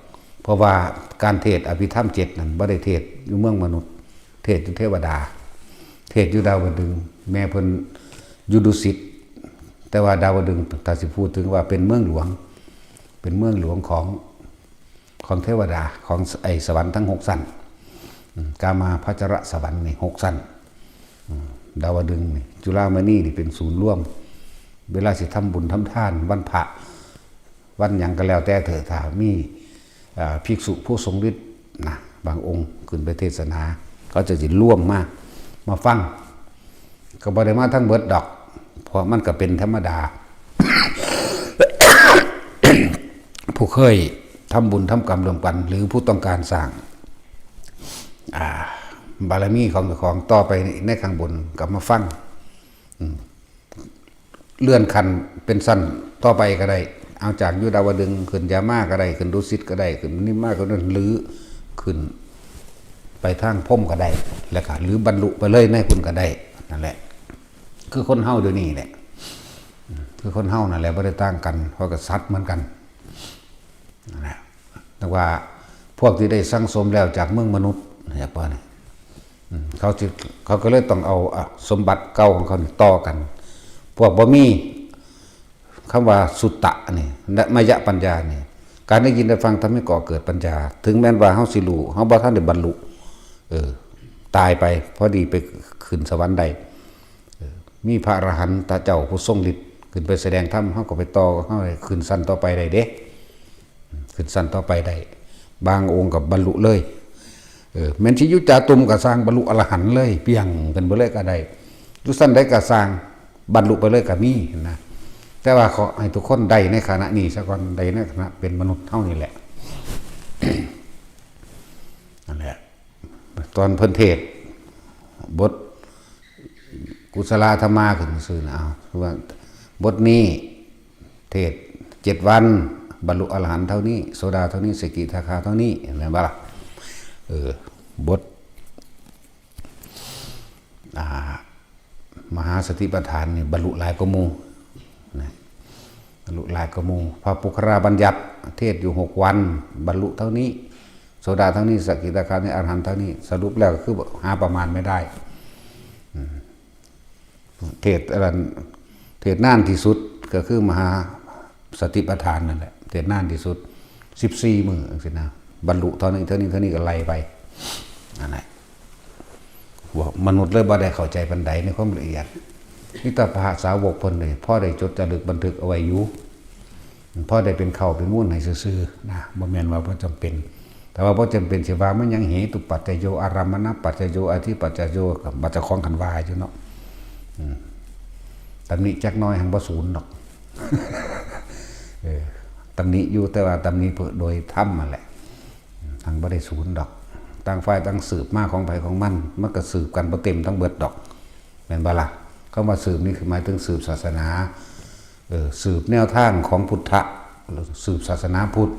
เพราะว่าการเทศอภิธรรม7นั่นบ่ได้เทศอยู่เมืองมนุษย์เทศอยู่เทวดาเทศอยู่ดาวดึงส์แม่เพิ่นอยู่ดุสิตแต่ว่าดาวดึงส์ถ้าสิพูดถึงว่าเป็นเมืองหลวงของเทวดาของไอ้สวรรค์ทั้ง6ชั้นกามาพัชรสวรรค์นี่6ชั้นดาวดึงส์นี่จุฬามณีนี่เป็นศูนย์ร่วมเวลาสิทำบุญทำทานวันพระวันหยังก็แล้วแต่เถิดถ้ามีภิกษุผู้ทรงฤทธิ์นะบางองค์ขึ้นไปเทศนาเขาจะสิร่วมมาฟังก็บ่ได้มาทั้งเบิดดอกเพราะมันก็เป็นธรรมดา ผู้เคยทำบุญทำกรรมรวมกันหรือผู้ต้องการสร้างบารมีของต่อไปในข้างบนกับมาฟังเลื่อนคันเป็นสั้นต่อไปก็ได้เอาจากยุดาวดึงส์ขึ้นยามาก็ได้ขึ้นดุสิตก็ได้ขึ้นนิมมาก็ได้หรือขึ้นไปทางพรหมก็ได้แล้วก็หรือบรรลุไปเลยในคุณก็ได้นั่นแหละคือคนเฮาเดี๋ยวนี้แหละคือคนเฮานั่นแหละไม่ได้ต่างกันเพราะกับสัตว์เหมือนกันนั่นแหละแต่ว่าพวกที่ได้สร้างสมแล้วจากเมืองมนุษย์อย่างว่านี่เขาก็เลยต้องเอาสมบัติเก่าของเขาต่อกันพวกบ่มีคำว่าสุตตะนี่มยะปัญญานี่การได้ยินได้ฟังทำให้ก่อเกิดปัญญาถึงแม้ว่าเฮาสิรู้เฮาบ่ทันได้บรรลุตายไปพอดีไปขึ้นสวรรค์ได้มีพระอรหันตเจ้าผู้ทรงฤทธิ์ขึ้นไปแสดงธรรมเฮาก็ไปต่อเฮาได้ขึ้นสั้นต่อไปได้เด้ขึ้นสั้นต่อไปได้บางองค์กับบรรลุเลยแม้นสิอยู่จาตุมก็สร้างบรรลุอรหันต์เลยเพียงกันบ่เลยก็ได้อยู่สั้นใดก็สร้างบรรลุไปเลยก็มีนะแต่ว่าขอให้ทุกคนได้ในขณะนี้ซะก่อนได้ในขณะเป็นมนุษย์เท่านี้แหละ นั่นแหละตอนเพิ่นเทศบทกุศลธรรมาขึ้นซื่อนะว่าบทนี้ เทศ7 วันบรรลุอรหันต์เท่านี้โสดาเท่านี้สกิทาคาเท่านี้เห็นไหมบ้าล่ะบทมหาสติปัฏฐานนี่บรรลุหลายกว่าหมู่นะบรรลุหลายกว่าหมู่พระปุคราบัญญัติเทศอยู่6 วันบรรลุเท่านี้โสดาเท่านี้สกิทาคาเท่านี้อรหันต์เท่านี้สรุปแล้วก็คือหาประมาณไม่ได้เทศอะไรเทศนานที่สุดก็คือมหาสติปัฏฐานนั่นแหละเทศนานที่สุด14 มื้อสินะบรรลุเท่านี้ก็ไล่ไปนั่นแหละว่ามนุษย์เลยบ่ได้เข้าใจปันใดในความละเอียดนี่แต่พระสาวกเพิ่นเลยพ่อได้จดจารึกบันทึกเอาไว้อยู่พ่อได้เป็นเข้าเป็นมุ่นให้ซื่อๆนะบ่แม่นว่าบ่จำเป็นแต่ว่าบ่จำเป็นสิว่ามันยังเหตุปัจจโยอารามณปัจจโยอธิปัจจโยกับบัจจของกันว่าอยู่เนาะตำหนิจักน้อยหังบ่ศูนย์ดอกตำหนิอยู่แต่ว่าตำหนิเพื่อโดยธรรมนั่นแหละทางบ่ได้ศูนย์ดอกต่างฝ่ายต่างสืบมาของไผของมันก็สืบกันบ่เต็มทั้งเบิดดอกแม่นบ่ล่ะคำว่าสืบนี่คือหมายถึงสืบศาสนาสืบแนวทางของพุทธะสืบศาสนาพุทธ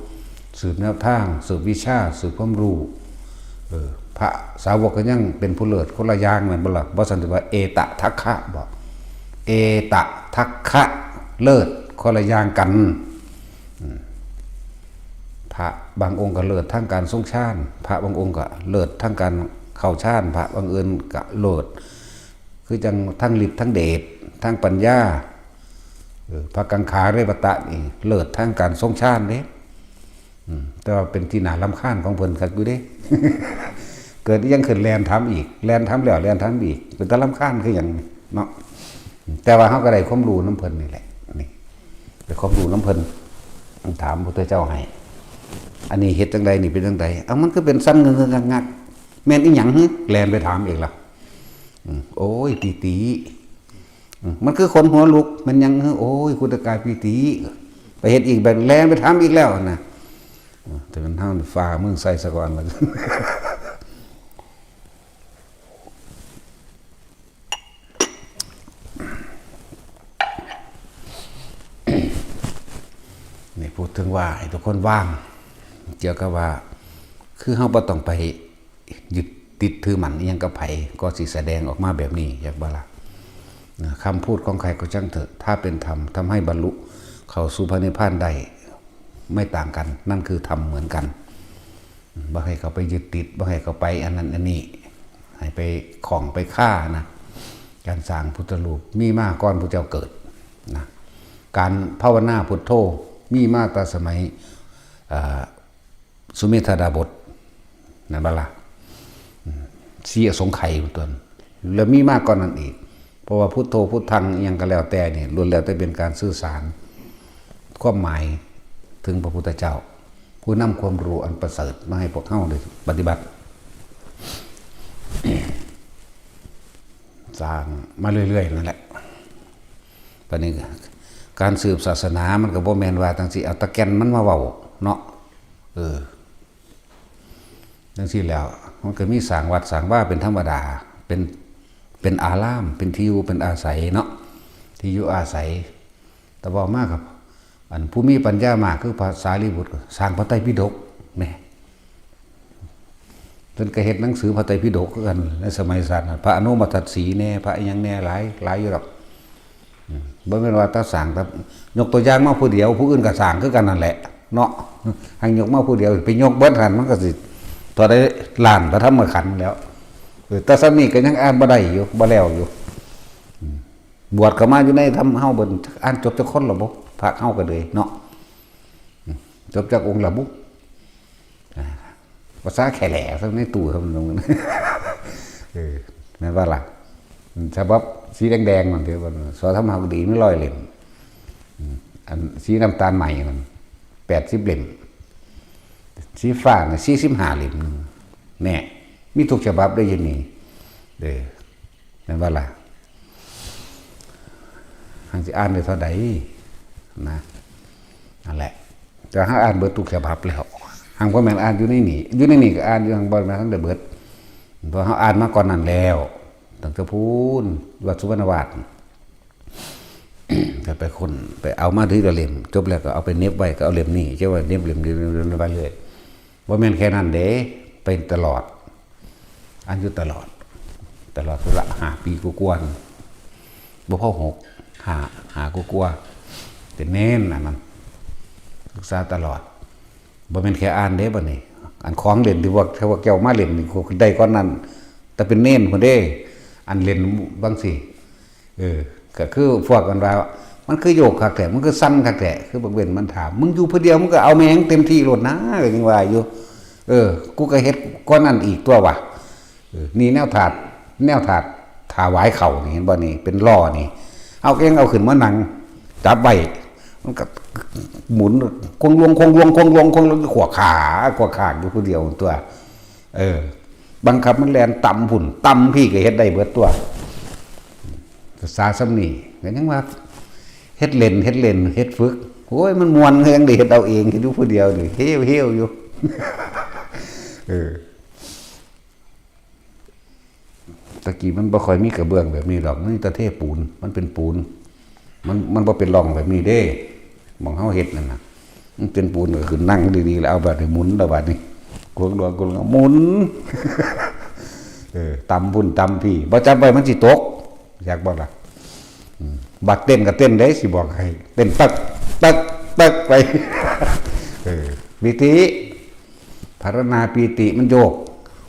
สืบแนวทางสืบวิชาสืบความรู้พระสาวกก็ยังเป็นผู้เลิศคนละอย่างแม่นบ่ล่ะบ่ซั่นสิว่าเอตทัคคะบ่เอตทัคคะเลิศคนละอย่างกันพระบางองค์ก็เลิศทั้งการทรงฌานพระบางองค์ก็เลิศทั้งการเข้าฌานพระบางอื่นก็เลิศคือจังทั้งฤทธิ์ทั้งเดชทั้งปัญญาพระกังขาเรวตะนี่เลิศทั้งการทรงฌานเด้แต่ว่าเป็นที่น่ารำคาญของเพิ่นคักอยู่เด้ เกิดยังขึ้นแลนทำอีกแลนทำแล้วแลนทำอีกเป็นตะรำคาญคืออย่างเนาะแต่ว่าเขาก็ได้ความรู้น้ำเพิ่นนี่แหละนี่เป็นความรู้น้ำเพิ่นถามพระพุทธเจ้าให้อันนี้เฮ็ดจังใดนี่เป็นจังใดมันก็เป็นสั้นเงินงักแม่นอีหยังแลนไปถามเองล่ะโอ้ยตีมันคือคนหัวลุกมันยังโอ้ยคุณตะกายตีไปเฮ็ดอีกแบบแลนไปถามอีกแล้วนะแต่มันห้ามฟ้ามึงใส่ซะก่อนมันนี่พูดถึงว่าให้ทุกคนว่างเกี่ยวกับว่าคือเฮาบ่ต้องไปยึดติดถือมั่นอีหยังกับไผก็สิแสดงออกมาแบบนี้อยากบ่ล่ะคำพูดของใครก็ช่างเถอะถ้าเป็นธรรมทำให้บรรลุเข้าสู่พระนิพพานได้ไม่ต่างกันนั่นคือธรรมเหมือนกันบ่ให้เขาไปยึดติดบ่ให้เขาไปอันนั้นอันนี้ให้ไปของไปฆ่านะการสร้างพุทธรูปมีมาก่อนพระเจ้าเกิดนะการภาวนาพุทโธมีมาตั้งสมัยสุเมธาดาบทนั่นบ่ล่ะสีอสงไขยเป็นต้นแล้วมีมากก่อนนั้นอีกเพราะว่าพุทโธพุทธังอิหยังก็แล้วแต่นี่ล้วนแล้วแต่เป็นการสื่อสารความหมายถึงพระพุทธเจ้าผู้นำความรู้อันประเสริฐมาให้พวกเฮาได้ปฏิบัติสร้างมาเรื่อยๆนั่นแหละตอนนี้การสืบศาสนามันก็บ่แม่นว่าจังซี่เอาตะแกนมันมาเว้าเนาะจังซี่แล้วมันก็มีสร้างวัดสร้างว่าเป็นธรรมดาเป็นอารามเป็นที่อยู่เป็นอาศัยเนาะที่อยู่อาศัยแต่บ่มากครับอันผู้มีปัญญามากคือพระสารีบุตรสร้างพระไตรปิฎกแม่จนก็เฮ็ดหนังสือพระไตรปิฎกกันในสมัยสั้นพระอนุมัติสีแน่พระอีหยังแน่หลายอยู่ดอกบ่แม่นว่าตาสร้างแต่ยกตัวอย่างมาผู้เดียวผู้อื่นก็สร้างคือกันนั่นแหละเนาะหังยกมาผู้เดียวไปยกเบิดหันมันก็สิต่อได้ล้านพระธรรมขันธ์แล้วแต่ซ้ำนี้ก็ยังอ่านบ่ได้อยู่บ่แล้วอยู่บวชก็มาอยู่ในทำเฮาเบิ่นอ่านจบจักคนล่ะบ่พระเฮาก็เลยเนาะจบจากองค์ละบุภาษาแขแหล่ซะในตู้ทำตรงนั้นแม่นว่าล่ะฉบับสีแดงๆมันเดี๋ยวสอธรรมหบดีไม่100 เล่มอันสีน้ำตาลใหม่มัน80 เล่มสีฟ้าน่ะ45 เล่มแน่มีทุกฉบับได้ยินนี่แม่นว่าล่ะหังสิอ่านได้เท่าใดนะนั่นแหละแต่ถ้าอ่านเบิดทุกฉบับแล้วหังบ่แม่นอ่านอยู่ในนี่ก็อ่านอยู่หังบ่แม่นทั้งได้เบิดเพราะเฮาอ่านมาก่อนนั้นแล้วตั้งแต่พูนวัดสุวรรณวาส ก็ไปคนไปเอามาที่ละเล่มจบแล้วก็เอาไปเน็บไว้ก็เอาเล่มนี้เจ้าว่าเน็บเล่มไปเลยว่าแม่นแค่นั้นเด้เป็นตลอดอันอยู่ตลอดละ5 ปีกว่าๆบ่พอหากว่าๆแต่เน้นอันนั้นศึกษาตลอดบ่แม่นแค่อ่านเด้บัดนี้อันของเล่นที่ว่าแก้วมาเล่นนี่ได้ก้อนนั้นแต่เป็นเน้นพุ่นเด้อันเล่นบางสิก็คือพวกกันว่ามันคือโยกคักแต่มันคือสั้นคักแต่คือบางเว้นมันถามมึงอยู่ผู้เดียวมึงก็เอาแม่งเต็มที่โลดนะก็ยังว่าอยู่กูก็เฮ็ดก้อนนั้นอีกตัวว่ะนี่แนวถาดถาวายเข่านี่เห็นบ่นี่เป็นล้อนี่เอาเองเอาขึ้นมานั่งจับไว้มันก็หมุนควงลวงขวาขาอยู่ผู้เดียวตัวบังคับมันแล่นต่ำพุ่นต่ำพี่ก็เฮ็ดได้เบิดตัวภาษาซ้ำนี่ก็ยังว่าเฮ็ดเล่นเฮ็ดฝึกโอ้ยมันม่วนเฮ็ดเฮ็ดเอาเองอยู่ผู้เดียวนี่เฮี้ยวอยู่ตะกี้มันบ่ค่อยมีกระเบื้องแบบนี้หรอกนี่ตะเทปูนมันเป็นปูนมันบ่เป็นร่องแบบนี้เด้มองเฮาเฮ็ดนั่นน่ะมันเป็นปูนก็คือนั่งดีๆแล้วเอาบัดนี้หมุนแล้วบัดนี้กวงหมุนตำพุ่นตำพี่บ่จับไว้มันสิตกอยากบ่ล่ะบัดเต้นก็เต้นได้สิบอกให้เต้นตักไปวิธีภารณาปีติมันโยก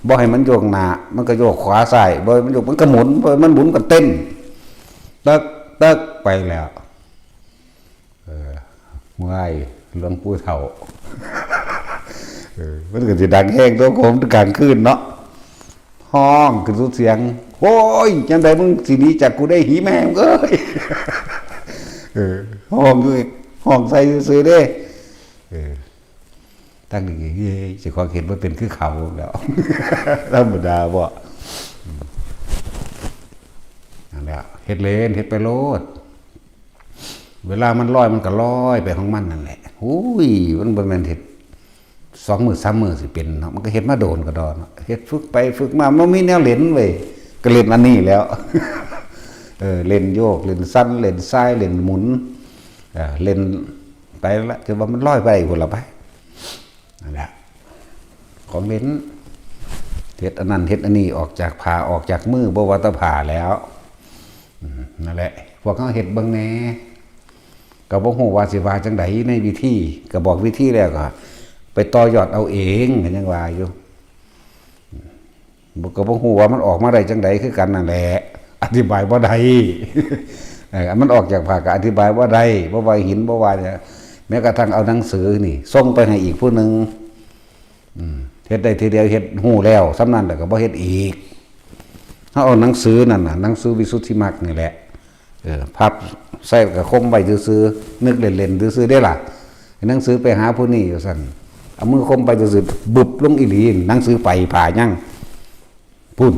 บ่ให้มันโยกหน้ามันก็โยกขวาซ้ายบ่มันโยกมันก็หมุนบ่มันหมุนก็เต้นตักไปแล้วง่ายหลวงปู่เฒ่ามันก็สิดังแห้งตัวผมกลางคืนเนาะห้องขึ้นสุดเสียงโอ้ยจังไดมึงสิหนีจากกูได้หีแม่งเอ้ยห้องอยู่ห้องใส่ซื่อๆเด้ตั้งอย่างนี้สิความเห็นว่าเป็นคือเขาแล้วธรรมดาบ่นั่นแหละเฮ็ดเล่นเฮ็ดไปโลดเวลามันลอยมันก็ลอยไปของมันนั่นแหละอุ้ยมันบ่แม่นเฮ็ด2 มื้อ 3 มื้อสิเป็นเนาะมันก็เฮ็ดมาโดนก็ดอนเฮ็ดฝึกไปฝึกมามันมีแนวเล่นเว้ยก็เล่นอันนี้แล้วเล่นโยกเล่นสั้นเล่นซ้ายเล่นหมุนเล่นไปแล้วจนว่ามันลอยไปพุ่นละไปนั่นแหละของเล่นเฮ็ดอันนั้นเฮ็ดอันนี้ออกจากผ่าออกจากมือบ่ว่าตะผ่าแล้วนั่นแหละพวกเขาเฮ็ดเบิ่งแหน่ก็บ่ฮู้ว่าสิว่าจังไดในวิธีก็บอกวิธีแล้วก็ไปต่อยอดเอาเองก็ยังว่าอยู่บ่ก็บ่ฮู้ว่ามันออกมาได้จังไดคือกันนั่นแหละอธิบายบ่ได้มันออกจากผ่าก็อธิบายบ่ได้บ่ว่าหินบ่ว่าแม้กระทั่งเอาหนังสือนี่ส่งไปให้อีกผู้นึงเฮ็ดได้ทีเดียวเฮ็ดฮู้แล้วสำนั้นแต่ก็บ่เฮ็ดอีกถ้าเอาหนังสือนั่นน่ะหนังสือวิสุทธิมรรคนี่แหละพับใส่กับคมไว้ซื่อๆนึกเล่นๆซื่อๆได้ล่ะหนังสือไปหาผู้นี้อยู่ซั่นเอามือคมไปซื่อๆบึบลงอีหลีหนังสือไปผ่ายังพุ่น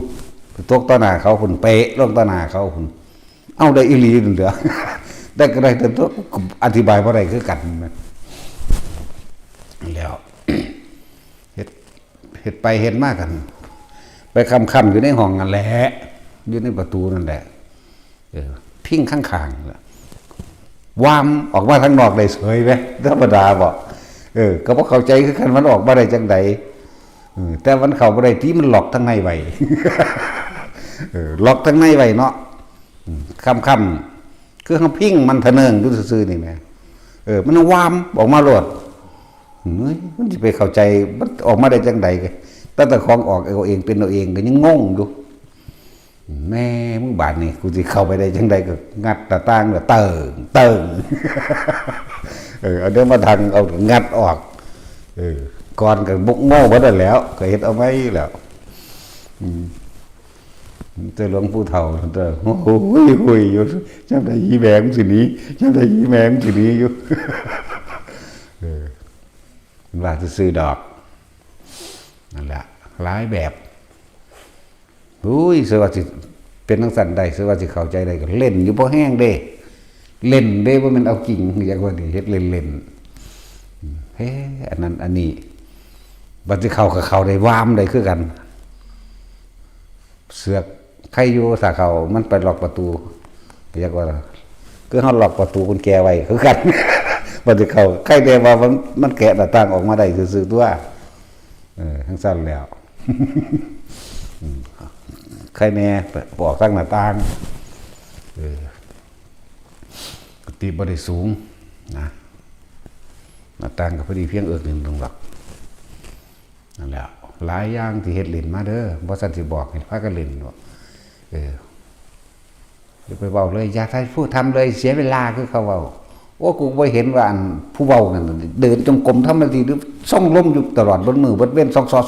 ตกต่อหน้าเขาพุ่นเป๊ะลงต่อหน้าเขาพุ่นเอาได้อีหลีนั่นเด้อได้ก็ได้แต่ตัวอธิบายบ่ได้คือกันแล้วเฮ็ดไปเฮ็ดมากันไปค่ำๆอยู่ในห้องนั่นแหละอยู่ในประตูนั่นแหละพิ้งข้างๆวามออกมาทางนอกได้เฉยไหมธรรมดาบอกก็บ่เข้าใจคือกันมันออกมาได้จังไดแต่มันเข้าบ่ได้ที่มันหลอกทางในไว้หลอกทางในไว้เนาะค่ำๆคือเฮาพิ้งมันทะเนิงอยู่ซื่อๆนี่แหมมันวามออกมาโลดมันสิไปเข้าใจมันออกมาได้จังไดแต่ของออกเอาเองเป็นเอาเองก็ยังงงอยู่แม่มึงบาดนี่กูสิเข้าไปได้จังไดก็งัดตาต่างก็เติงเอาเดี๋ยวมาทางเอางัดออกก่อนก็บุกโง่บ่ได้แล้วก็เฮ็ดเอาไว้แล้วแต่หลวงปู่เฒ่าแต่โอ้โหคุยอยู่จังได๋อีแหมงสิหนีจังได๋อีแหมงสิหนีอยู่ว่าซื่อๆดอกนั่นแหละหลายแบบอุ้ยเสือว่าสิเป็นทั้งสันได้เสือว่าสิเข้าใจได้ก็เล่นอยู่พอแห้งเด้เล่นเด้ว่ามันเอากิ่งอย่างว่านี่เฮ็ดเล่นเฮ้อันนั้นอันนี้บัดสิเข้ากับเขาได้วามได้คือกันเสือกใครอยู่ถ้าเขามันไปล็อกประตูเรียกว่า คือเขาล็อกประตูกุญแจไว้คือกัน บัดนี้เขาใครได้ว่ามันแกะหน้าต่างออกมาได้ซื่อๆตัวทั้งสั้นแล้ว ใครแน่บอกตั้งหน้าต่างตีบ่ได้สูงนะหน้าต่างก็พอดีเพียงเอิกหนึ่งตรงหลักนั่นแหละหลายอย่างที่เฮ็ดเล่นมาเด้อบ่ซั่นสิบอกให้พากันเล่นว่าอย่าไปเว้าเลยอย่าให้ผู้ทำเลยเสียเวลาคือเขาเว้าโอ้กูบ่เห็นว่าอันผู้เว้านั่นเดินจงกรมทำหน้าที่หรือส่องลมอยู่ตลอดบนมือเบิดเว้น2ซอ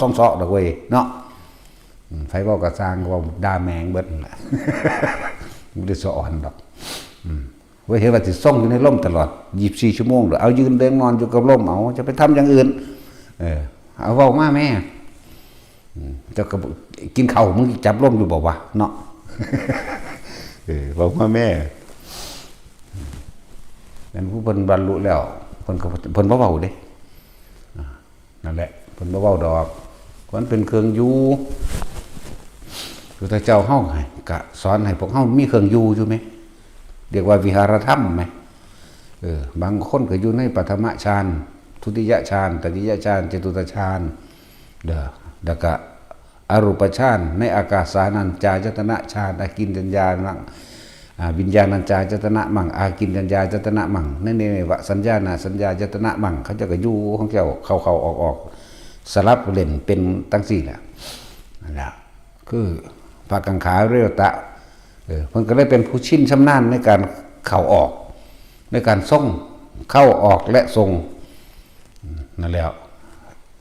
ดอกเว้ยเนาะไผเว้าก็สร้างเว้าด่าแมงเบิดนั่นแหละบ่ได้สอนดอกเว้ยเห็นว่าสิส่องอยู่ในลมตลอด24ชั่วโมงหรือเอายืนเดินนอนอยู่กับลมเอาจะไปทำอย่างอื่นเอาเว้ามาแม่เจ้าก็กินข้าวมึงจับลมอยู่บ่วะเนาะเว้ามาแม่เป็นผู้เพิ่นบรรลุแล้วเพิ่นบ่เว้าเด้นั่นแหละเพิ่นบ่เว้าดอกมันเป็นเครื่องอยู่พระเจ้าเฮาให้ก็สอนให้พวกเฮามีเครื่องอยู่อยู่มั้ยเรียกว่าวิหารธรรมมั้ยบางคนก็อยู่ในปฐมฌานทุติยฌานตติยฌานจตุตฌานแล้วก็อรูปฌานในอากาสานัญจายตนะฌานอากินจัญญานังวิญญาณัญจายตนะมั่งอากินจัญญายตนะมั่งนั่นเองว่าสัญญาณสัญญายตนะมั่งเขาจะก็อยู่ของเจ้าเข้าออกสลับเล่นเป็นตั้ง4แหละนั่นแหละคือพระกังขาเรวตะเพิ่นก็เลยเป็นผู้ชินชำนาญในการเข้าออกในการส่งเข้าออกและทรงนั่นแล้ว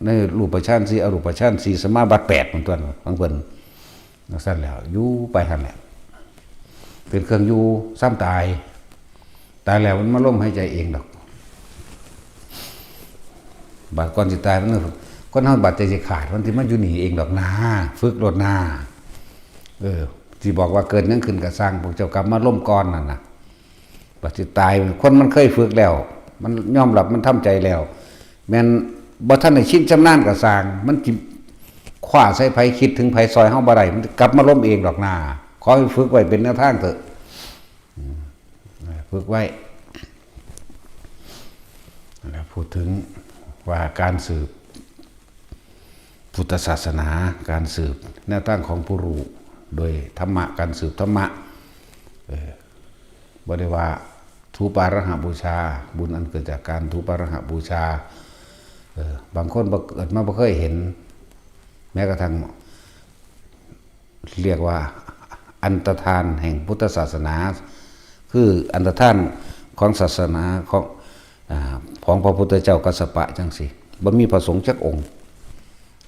ในรูปฌาน4อรูปฌาน4สมาบัติ8มันตัวของเพิ่นจังซั่นแล้วอยู่ไปหั่นแหละเป็นเครื่องอยู่ซ้ำตายแล้วมันมาล้มหายใจเองดอกบาดก่อนสิตายมันคนเฮาบาดใจสิขาดมันสิมาอยู่นี่เองดอกนาฝึกรถนาที่บอกว่าเกิดนั้นขึ้นก็สร้างพวกเจ้ากรรมมาล้มก่อนนั่นน่ะบาดสิตายคนมันเคยฝึกแล้วมันยอมรับมันทำใจแล้วแม่นบ่ทันได้ชินชำนาญก็สร้างมันสิคว้าใส่ไผคิดถึงไผซอยเฮาบ่ได้มันกลับมาล้มเองดอกนาขอให้ฝึกไว้เป็นแนวทางเถอะฝึกไว้แล้วพูดถึงว่าการสืบพุทธศาสนาการสืบแนวทางของผู้รู้โดยธรรมะการสืบธรรมะบ่ได้ว่าทูปาระหบูชาบุญอันเกิดจากการทูปาระหบูชาบางคนเกิดมาบ่เคยเห็นแม้กระทั่งเรียกว่าอันตทานแห่งพุทธศาสนาคืออันตทานของศาสนาของพระพุทธเจ้ากัสสปะจังสิบ่มีพระสงฆ์จักองค์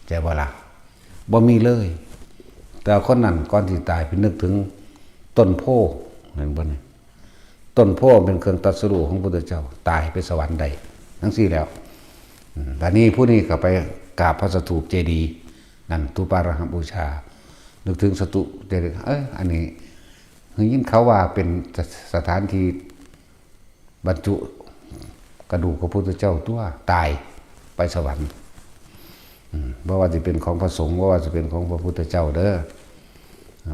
แจ้บ่ล่ะบ่มีเลยแต่คนนั้นก่อนที่ตายไปนึกถึงต้นโพเห็นบ่เนี่ยต้นโพเป็นเครื่องตรัสรู้ของพระพุทธเจ้าตายไปสวรรค์ใดทั้งสี่แล้วตอนนี้ผู้นี้ก็ไปกราบพระสถูปเจดีย์นั่นทูปาระหบูชานึกถึงสตุเจดีย์อันนี้ยินเขาว่าเป็นสถานที่บรรจุกระดูกพระพุทธเจ้าตัวตายไปสวรรค์บ่ว่าจะเป็นของพระสงฆ์บ่ว่าจะเป็นของพระพุทธเจ้าเด้อ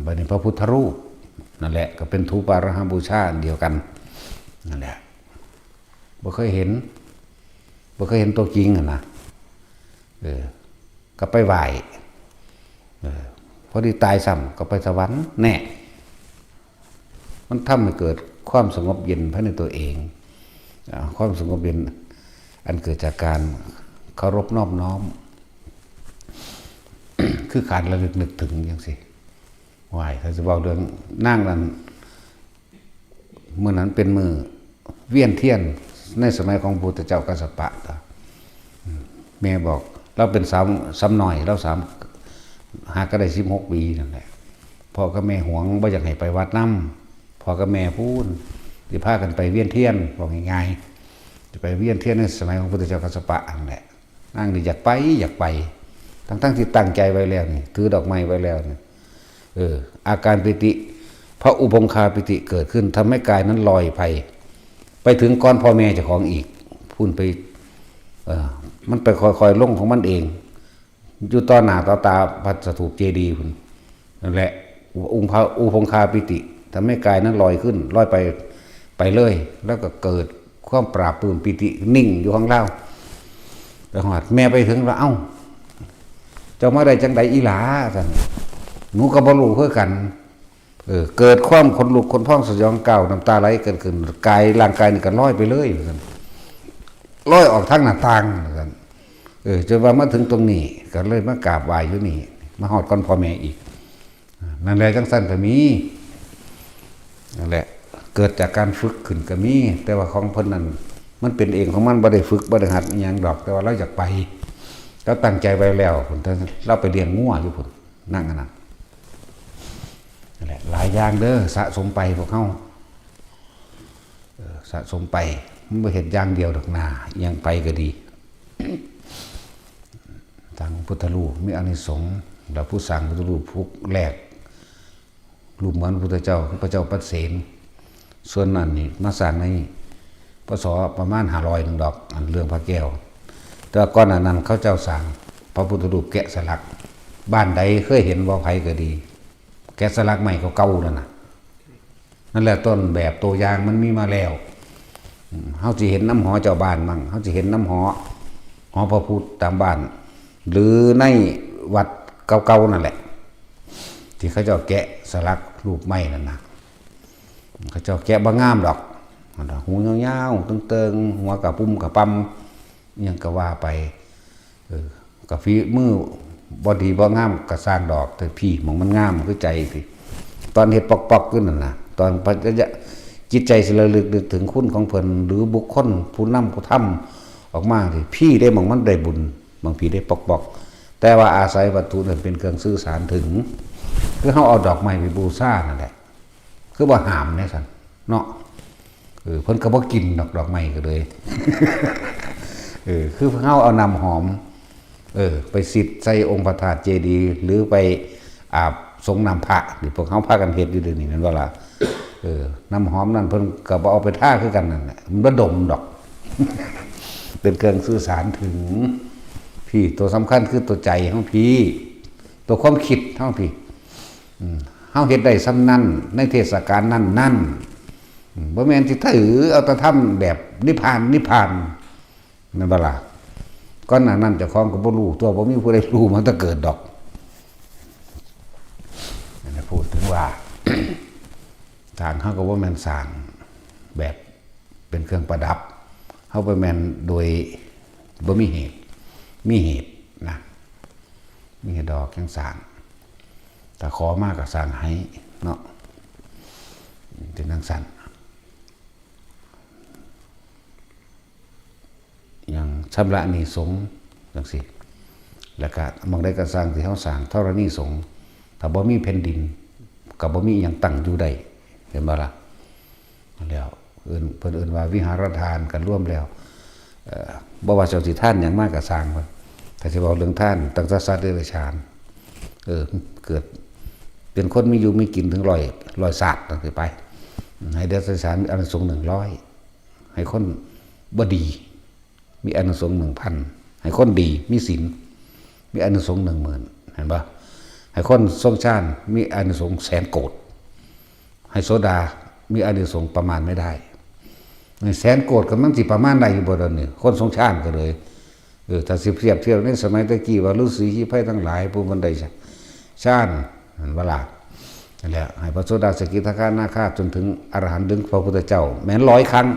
บัดนี้พระพุทธรูปนั่นแหละก็เป็นทูปาระหบูชาเดียวกันนั่นแหละบ่เคยเห็นตัวจริงนะก็ไปไหว้พอดีตายซ้ำก็ไปสวรรค์แน่มันทำให้เกิดความสงบเย็นภายในตัวเองความสงบเย็นอันเกิดจากการเคารพนอบน้อม คือการระลึกนึกถึงอย่างสิไหวถ้าจะบอกเรื่องนั่งนั้นเมื่อนั้นเป็นมือเวียนเทียนในสมัยของพุทธเจ้ากัสสปะแม่บอกเราเป็นสามหน่อยเราหากก็ได้16 ปีนั่นแหละพ่อกับแม่หวงบ่อยากให้ไปวัดน้ำพ่อกับแม่พูดจะพากันไปเวียนเทียนบอกง่ายๆจะไปเวียนเทียนในสมัยของพุทธเจ้ากัสสปะนั่นแหละนั่งดิอยากไปทั้งที่ตั้งใจไว้แล้วนี่ถือดอกไม้ไว้แล้วนี่อาการปิติพระอุปงคาปิติเกิดขึ้นทำให้กายนั้นลอยไปถึงก้อนพ่อแม่เจ้าของอีกพูนไปมันไปค่อยๆลงของมันเองอยู่ต่อหน้าต่อตาพระสถูปเจดีย์พุ่นนั่นแหละองค์พระอุปงคาปิติทำให้กายนั้นลอยขึ้นลอยไป ไปเลยแล้วก็เกิดความปราบปลื้มปิตินิ่งอยู่ข้างเล่าแต่หอดแม่ไปถึงแล้วเอ้าเจ้ามาได้จังใดอีหลาท่านหนูก็บ่รู้คือกันเกิดความขนลุกขนพองสยองก้าวน้ำตาไหลเกิดขึ้นกายร่างกายนี่ก็ลอยไปเลยท่านลอยออกทางหน้าต่างท่านจนว่ามาถึงตรงนี้ก็เลยมากราบไหว้อยู่นี่มาหอดก่อนพ่อแม่อีกนั่นแหละจังสั้นก็มีนั่นแหละเกิดจากการฝึกขึ้นก็มีแต่ว่าของเพิ่นนั้นมันเป็นเองของมันบ่ได้ฝึกบ่ได้หัดอีหยังดอกแต่ว่าเราอยากไปเราตั้งใจไว้แล้วพุ่นเราไปเลี้ยงงัวอยู่พุ่นนั่งกันนั่นแหละหลายอย่างเด้อสะสมไปพวกเฮาสะสมไปมันบ่เฮ็ดอย่างเดียวดอกหน้ายังไปก็ดีทางพุทธรูปมีอานิสงส์แล้วผู้สร้างพุทธรูปผู้แรกรูปเหมือนพระพุทธเจ้าพระเจ้าปัสเสนส่วนนั้นนี่มาสร้างในพศประมาณ500นึงดอกอันเรื่องพระแก้วแต่ก่อนนั้นเขาเจ้าสร้างพระพุทธรูปแกะสลักบ้านใดเคยเห็นบ่ไผก็ดีแกะสลักใหม่เก่าๆนั่นน่ะนั่นแหละต้นแบบตัวอย่างมันมีมาแล้วเฮาสิเห็นน้ำหอเจ้าบ้านมั่งเฮาสิเห็นน้ำหอพระพุทธตามบ้านหรือในวัดเก่าๆนั่นแหละที่เขาเจ้าแกะสลักรูปไม้นั่นนะเขาเจ้าแกะบ่งามดอกหูยาวๆตึงๆหัวกะปุ่มกะปั๊มยังก็ว่าไปกะฝีมือบ่ดีบ่งามก็สร้างดอกแต่พี่มองมันงามคือใจสิตอนเฮ็ดปอกๆขึ้นนั่นน่ะตอนจิตใจสิระลึกถึงคุณของเพิ่นหรือบุคคลผู้นำผู้ทำออกมาสิพี่ได้มองมันได้บุญบางพี่ได้ปอกๆแต่ว่าอาศัยวัตถุนั้นเป็นเครื่องสื่อสารถึงคือเขาเอาดอกไม้ไปบูชานั่นแหละคือบ่หามเนี่ยสันเนาะเพิ่นก็บ่กินดอกไม้ก็เลยคือเขาเอานำหอมไปสิทธิ์ใส่องค์พระธาตุเจดีย์หรือไปอาบสงน้ำพระนี่พวกเขาพากันเฮ็ดอยู่เดี๋ยวนี้นั่นว่าล่ะน้ำหอมนั่นเพิ่นก็บ่เอาไปท่าคือกันนั่นแหละมันบ่ดมดอก เป็นเครื่องสื่อสารถึงพี่ตัวสำคัญคือตัวใจของพี่ตัวความคิดของพี่เฮาเฮ็ดได้ซ้ำนั่นในเทศกาลนั่นบ่แม่นสิถือเอาแต่ทำแบบนิพพานนั่นบ่ล่ะก่อนหน้านั้นเจ้าของก็บ่รู้ตัวบ่มีผู้ใดรู้มันจะเกิดดอกนั่นพูดถึงว่า ทางเฮาก็บ่แม่นสร้างแบบเป็นเครื่องประดับเฮาบ่แม่นโดยบ่มีเหตุนะมีดอกจังสร้างแต่ขอมากก็สร้างให้เนาะเป็นจังซั่นอย่างชำระหนี้สงฆ์จังซี่แล้วก็มองได้ก็สร้างที่เฮาสร้างธรณีสงฆ์ถ้าบ่มีแผ่นดินก็บ่มีหยังตั้งอยู่ได้เห็นบ่ล่ะแล้วเพิ่นเอิ้นว่าวิหารทานกันร่วมแล้วบ่ว่าเจ้าสิทานหยังมากก็สร้างเพิ่นถ้าสิเว้าเรื่องทานตั้งแต่สัตว์เดรัจฉานเกิดเป็นคนมีอยู่มีกินถึง100ศาสตร์ตั้งแต่ไปให้เดรัจฉานมีอานิสงส์100ให้คนบ่ดีมีอานิสงส์1,000ให้คนดีมีศีลมีอานิสงส์10,000เห็นป่ะให้คนทรงฌานมีอานิสงส์100,000 โกฏให้โสดามีอานิสงส์ประมาณไม่ได้100,000 โกฏก็มันสิประมาณได้อยู่บ่ดอกนี่คนทรงฌานก็เลยถ้าสิเปรียบเทียบในสมัยตะกี้ว่าฤาษีขี้ไผทั้งหลายผู้มันได้ฌานนั่นว่าล่ะนั่นแหละให้พระโสดาสกิทาคานาคาจนถึงอรหันต์ถึงพระพุทธเจ้าแม้น100 ครั้ง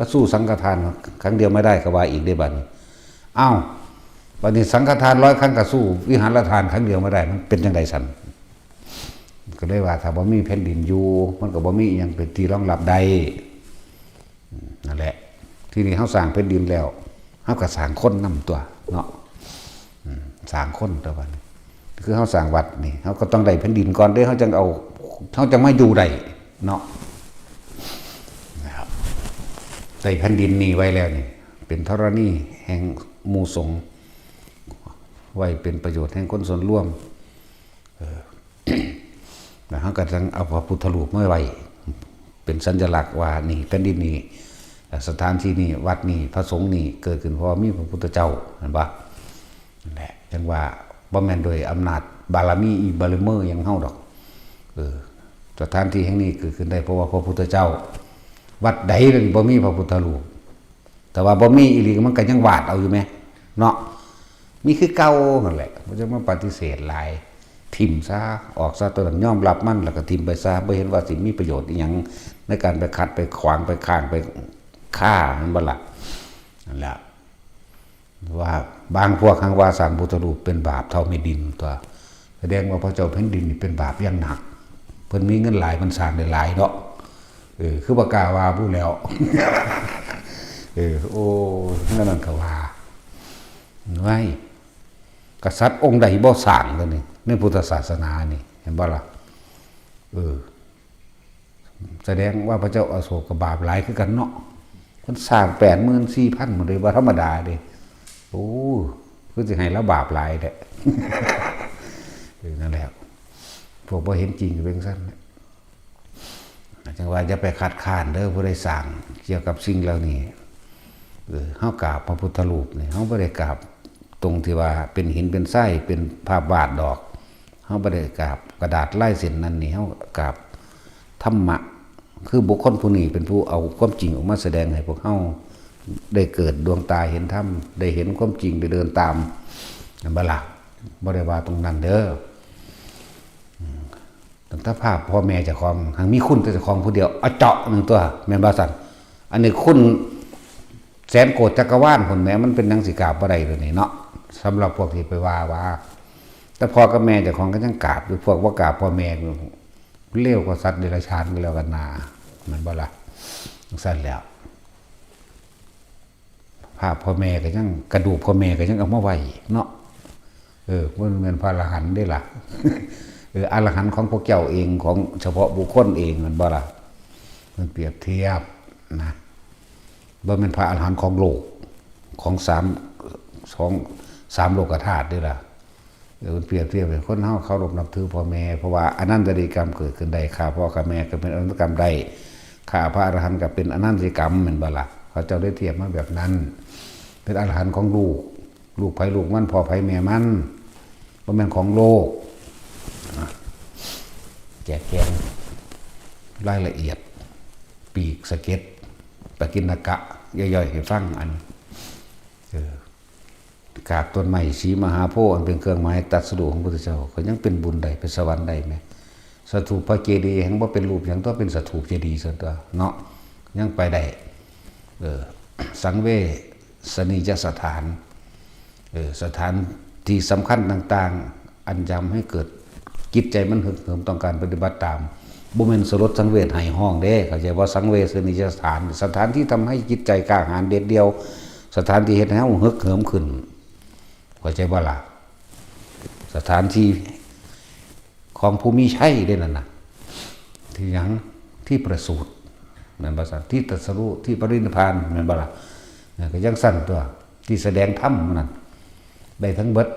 ก็สู้สังฆทานครั้งเดียวไม่ได้ก็ว่าอีกได้บัดนี้อ้าวบัดนี้สังฆทาน100 ครั้งก็สู้วิหารทานครั้งเดียวไม่ได้มันเป็นจังได๋ซั่นก็เลยว่าถ้าบ่มีแผ่นดินอยู่มันก็บ่มีอีหยังเป็นที่รองรับใดนั่นแหละที่นี่เฮาสร้างแผ่นดินแล้วเฮาก็สร้างคนนำตัวเนาะสร้างคนตัวบัดนี้คือเฮาสร้างวัดนี่เฮาก็ต้องได้แผ่นดินก่อนเด้เฮาจังมาอยู่ได้เนาะนะครับได้แผ่นดินนี้ไว้แล้วนี่เป็นธรณีแห่งหมู่สงฆ์ไว้เป็นประโยชน์แห่งคนส่วนรวมแล้วเฮาก็ต้องเอาพระพุทธรูปมาไว้เป็นสัญลักษณ์ว่านี่แผ่นดินนี้สถานที่นี้วัดนี้พระสงฆ์นี้เกิดขึ้นเพราะมีพระพุทธเจ้าเห็นบ่นั่นแหละจังว่าบ่แม่นโดยอำนาจบารมีบารมีอย่างเฮาดอกสถานที่แห่งนี้เกิดขึ้นได้เพราะว่าพระพุทธเจ้า วัดใดเลยบ่มีพระพุทธรูปแต่ว่าบ่มีอีหลีมันก็ยังวาดเอาอยู่ไหมเนาะมีคือเก่านั่นแหละบ่จะมาปฏิเสธหลายทิ่มซะออกซะตัวนั้นยอมรับมันแล้วก็ทิ่มไปซะบ่เห็นว่าสิมีประโยชน์อีหยังในการไปขัดไปขวางไปข้างไปฆ่ามันบ่ล่ะนั่นแหละว่าบางพวกหังว่าสร้างพุทธรูปเป็นบาปเท่าแม่ดินตัวแสดงว่าพระเจ้าแผ่นดินนี่เป็นบาปอย่างหนักเพิ่นมีเงินหลายมันสร้างได้หลายเนาะคือบ่กล้าว่าผู้แล้วโอ้นั่นก็ว่าไว้กษัตริย์องค์ใดบ่สร้างตัวนี้ในพุทธศาสนานี่เห็นบ่ล่ะแสดงว่าพระเจ้าอโศกบาปหลายคือกันเนาะมันสร้าง 84,000 หมดเลยว่าธรรมดาเด้โอ้คือสิให้ละบาปหลายแท้นั่นแหละพวกบ่เห็นจริงก็เป็นซั่นจังว่าจะไปคัดค้านเด้อผู้ใดสร้างเกี่ยวกับสิ่งเหล่านี้เฮากราบพระพุทธรูปนี่เฮาบ่ได้กราบตรงที่ว่าเป็นหินเป็นทรายเป็นภาพวาดดอกเฮาบ่ได้กราบกระดาษลายเส้นนั่นนี่เฮากราบธรรมะคือบุคคลผู้นี้เป็นผู้เอาความจริงออกมาแสดงให้พวกเฮาได้เกิดดวงตาเห็นธรรมได้เห็นความจริงได้เดินตามบ่ล่ะบ่ได้ว่าตรงนั้นเด้อตั้งแต่ภาพพ่อแม่เจ้าของหังมีคุณแต่เจ้าของผู้เดียวเอาเจาะนึงตัวแม่นบ่ซั่นอันนี้คุณแสนโกรธจักรวาลพุ่นแม่มันเป็นหนังสิกราบบ่ได้ตัวนี้เนาะสำหรับพวกที่ไปว่าแต่พ่อกับแม่เจ้าของก็ยังกราบอยู่พวกบ่กราบพ่อแม่เลี้ยวกว่าสัตว์เดรัจฉานกันแล้วกันนามันบ่ล่ะซั่นแล้วภาพพ่อแม่ก็ยังกระดูกพ่อแม่ก็ยังเอามาไว้เนาะมันเหมือนพระอรหันต์ได้ล่ะอรหันต์ของพวกเจ้าเองของเฉพาะบุคคลเองมันบ่ล่ะมันเปรียบเทียบนะบ่เป็นพระอรหันต์ของโลกของ3โลกธาตุด้วยล่ะมันเปรียบเทียบเป็นคนเฮาเคารพนับถือพ่อแม่เพราะว่าอนันตริยกรรมเกิดขึ้นได้ฆ่าพ่อฆ่าแม่ก็เป็นอนันตกรรมได้ฆ่าพระอรหันต์ก็เป็นอนันตริยกรรมแม่นบ่ล่ะเขาเจ้าได้เทียบมาแบบนั้นเป็นอรหันต์ของลูกไผลูกมันพ่อไผแม่มันบ่แม่นของโลกแจกแจงรายละเอียดปีกสะเก็ดปกิณกะย่อยๆให้ฟังอันกราบต้นไม้สีมหาโพธิ์อันเป็นเครื่องหมายตรัสรู้ของพระพุทธเจ้าก็ยังเป็นบุญได้เป็นสวรรค์ได้ไหมสถูปพระเจดีย์แห่งบ่เป็นรูปอย่างตัวเป็นสถูปเจดีย์ส่วนตัวเนาะยังไปได้สังเวชนียสถานสถานที่สำคัญต่างๆอันยำให้เกิดจิตใจมันฮึกเหิมต้องการปฏิบัติตามบ่แม่นสลดสังเวชให้ห้องเด้เข้าใจว่าสังเวชนียสถานที่ทำให้จิตใจกล้าหาญเด็ดเดียวสถานที่เฮ็ดให้เฮาฮึกเหิมขึ้นเข้าใจบ่ล่ะสถานที่ของผู้มีชัยเด้นั่นน่ะที่หยังที่ประสูติแม่นบ่ซั่นที่ตรัสรู้ที่ปรินิพพานแม่นบ่ล่ะก็ยังสั่นตัวที่แสดงธรรมนั่นได้ทั้งเบิด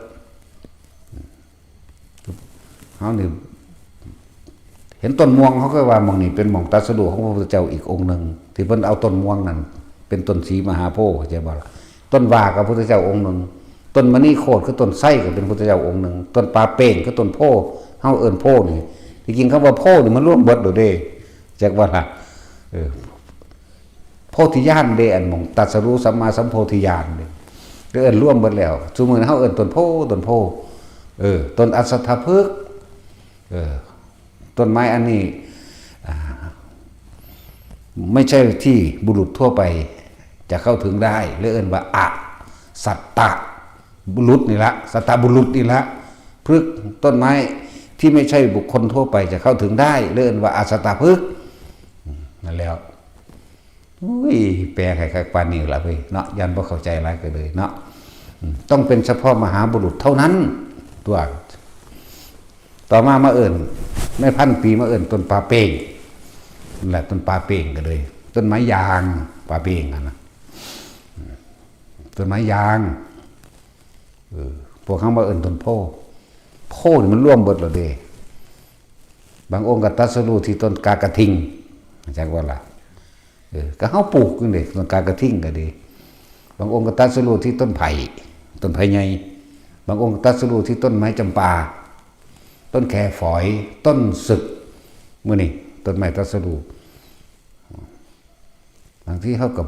เฮานี่เห็นต้นม่วงเขาก็ว่าหม่องนี้เป็นหม่องตรัสรู้ของพระพุทธเจ้าอีกองค์นึงที่เพิ่นเอาต้นม่วงนั่นเป็นต้นสีมหาโพธิ์เข้าใจบ่ล่ะต้นว่ากับพระพุทธเจ้าองค์นึงต้นมณีโคตรคือต้นไส้ก็เป็นพระพุทธเจ้าองค์นึงต้นปาเป้งคือต้นโพเฮาเอิ้นโพนี่ที่จริงคำว่าโพนี่มันรวมเบิดโดเด้จักว่าล่ะโพธิญาณเด้อันหม่องตรัสรู้สัมมาสัมโพธิญาณเด้เอิ้นรวมเบิดแล้วซุมื้อนี้เฮาเอิ้นต้นโพต้นอัศทพฤกษ์ต้นไม้อันนี้ไม่ใช่ที่บุรุษทั่วไปจะเข้าถึงได้เรียกว่าอสัตตบุรุษนี่ละสัตตบุรุษนี่ละพฤกษ์ต้นไม้ที่ไม่ใช่บุคคลทั่วไปจะเข้าถึงได้เรียกว่าอสัตตพฤกษ์นั่นแล้วแปลใครๆปานนี้ล่ะเว้ยเนาะยันบ่เข้าใจหลายก็เลยเนาะต้องเป็นเฉพาะมหาบุรุษเท่านั้นตัวต่อมาเอิ้นไม่พันปีมาเอิ้นต้นปาเป้งนั่นแหละต้นปาเป้งก็เลยต้นไม้ยางปาเป้งนะต้นไม้ยางพวกเขามาเอิ้นต้นโพนี่มันร่วมเบิดแล้วเด้บางองค์ก็ตรัสรู้ที่ต้นกากระทิงจักว่าล่ะก็เฮาปลูกจังได๋ต้นกากระทิงก็ดีบางองค์ก็ตรัสรู้ที่ต้นไผ่ใหญ่บางองค์ก็ตรัสรู้ที่ต้นไม้จำปาต้นแคฝอยต้นสึกมื้อนี้ต้นไม้ตรัสรู้ บางทีเขากับ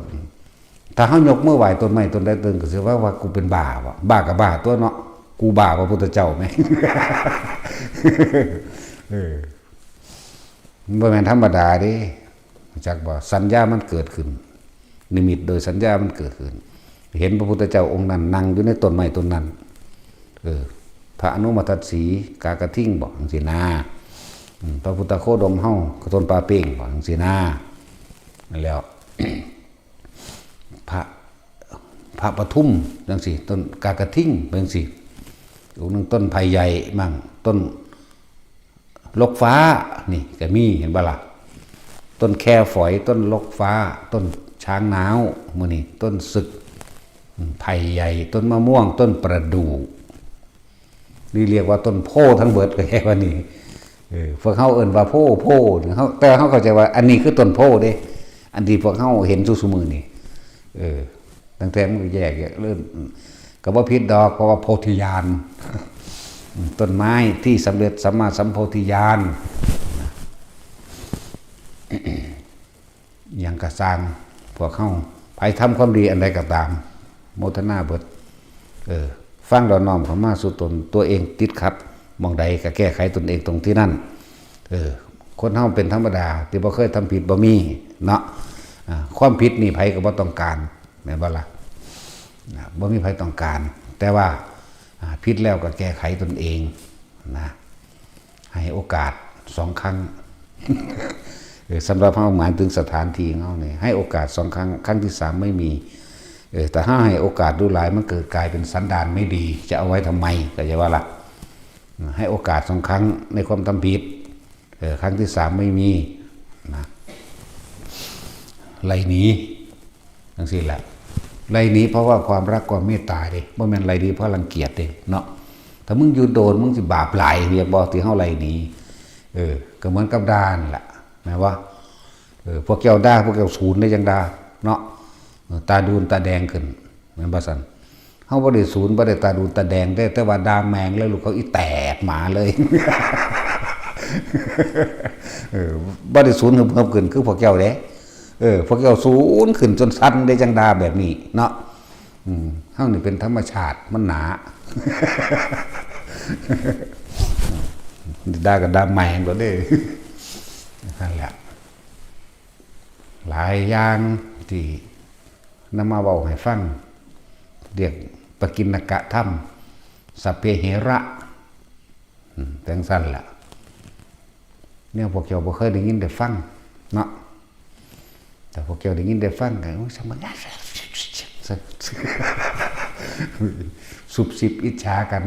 ถ้าเขายกมือไหวต้นไม้ต้นใดต้นก็เสียว่ากูเป็นบ้าวะบ้ากับบ้าตัวเนาะกูบ้าพระพุทธเจ้าไหม มันบ่แม่นธรรมดาเด้จากบ่สัญญามันเกิดขึ้นนิมิตโดยสัญญามันเกิดขึ้นเห็นพระพุทธเจ้าองค์นั้นนั่งอยู่ในต้นไม้ต้นนั้นพระอนุมัติสีกากระทิ่งบอกจังซี่นะพระพุทธโคดมเฮากระต้นปลาเป้งบอกจังซี่นะนั่นแล้ว พระปทุมจังซี่ต้นกากระทิ่งเป็นจังซี่อีกนึงต้นไผ่ใหญ่มั่งต้นลกฟ้านี่ก็มีเห็นบ่ล่ะต้นแคฝอยต้นลกฟ้าต้นช้างหนาวมื้อนี้ต้นศึกไผ่ใหญ่ต้นมะม่วงต้นประดู่นี่เรียกว่าต้นโพทั้งเบิดก็แค่ว่านี่พวกเฮาเอิ้นว่าโพเฮาแต่เฮาเข้าใจว่าอันนี้คือต้นโพเด้อันที่พวกเฮาเห็นซุมื้อนี่ตั้งแต่มันแยกเริ่มก็บ่ผิดดอกเพราะว่าโพธิญาณต้นไม้ที่สำเร็จสัมมาสัมโพธิญาณอย่างกระสร้างพวกเข้าไปทำความดีอันใดก็ตามโมทนาเบิดฟังดอนน้อมเข้ามาสู่ตนตัวเองติดขัดมองใดก็แก้ไขตนเองตรงที่นั่นคนเฮาเป็นธรรมดาที่บ่เคยทำผิดบ่มีเนาะความผิดนี่ไผก็บ่ต้องการแม่นบ่ล่ะบ่มีไผต้องการแต่ว่าผิดแล้วก็แก้ไขตนเองนะให้โอกาส2 ครั้ง สำหรับเฮาหมายถึงสถานที่เฮาเนี่ยให้โอกาส2 ครั้งครั้งที่3ไม่มีแต่ถ้าให้โอกาสดูหลายมันเกิดกลายเป็นสันดานไม่ดีจะเอาไว้ทำไมก็จะว่าล่ะให้โอกาส2 ครั้งในความทำผิดครั้งที่3ไม่มีนะไล่หนีจังซี่แหละไล่หนีเพราะว่าความรักความเมตตาเด้บ่แม่นไล่หนีเพราะรังเกียจเด้เนาะถ้ามึงอยู่โดนมึงสิบาปหลายเรียกบ่ที่เฮาไล่หนีก็เหมือนกับด่านั่นแหละแม้ว่าพวกแก้วด่าพวกแก้วศูนย์ได้จังด่าเนาะตาดูนตาแดงขึ้นเหมือนบ่ซั่นเฮาบ่ได้ศูนย์บ่ได้ตาดูนตาแดงแต่ว่าด่าแมงแล้วลูกเขาอีแตกหมาเลยบ่ได้ศูนย์เพิ่มขึ้นคือพวกแก้วเด้พวกเราสูญขึ้นจนสั้นได้จังดาแบบนี้เนาะเฮานี่เป็นธรรมชาติมันหนาดากับดาแมงก็ได้นั่นแหละหลายอย่างที่นำมาเว้าให้ฟังเรียกปกิณกะธรรมสัพเพเหระจังซั่นล่ะเนี่ยพวกเจ้าบ่เคยได้ยินได้ฟังเนาะแต่พวกเจ้าได้ยินได้ฟังกันสมัยสุบสิบอิจฉากัน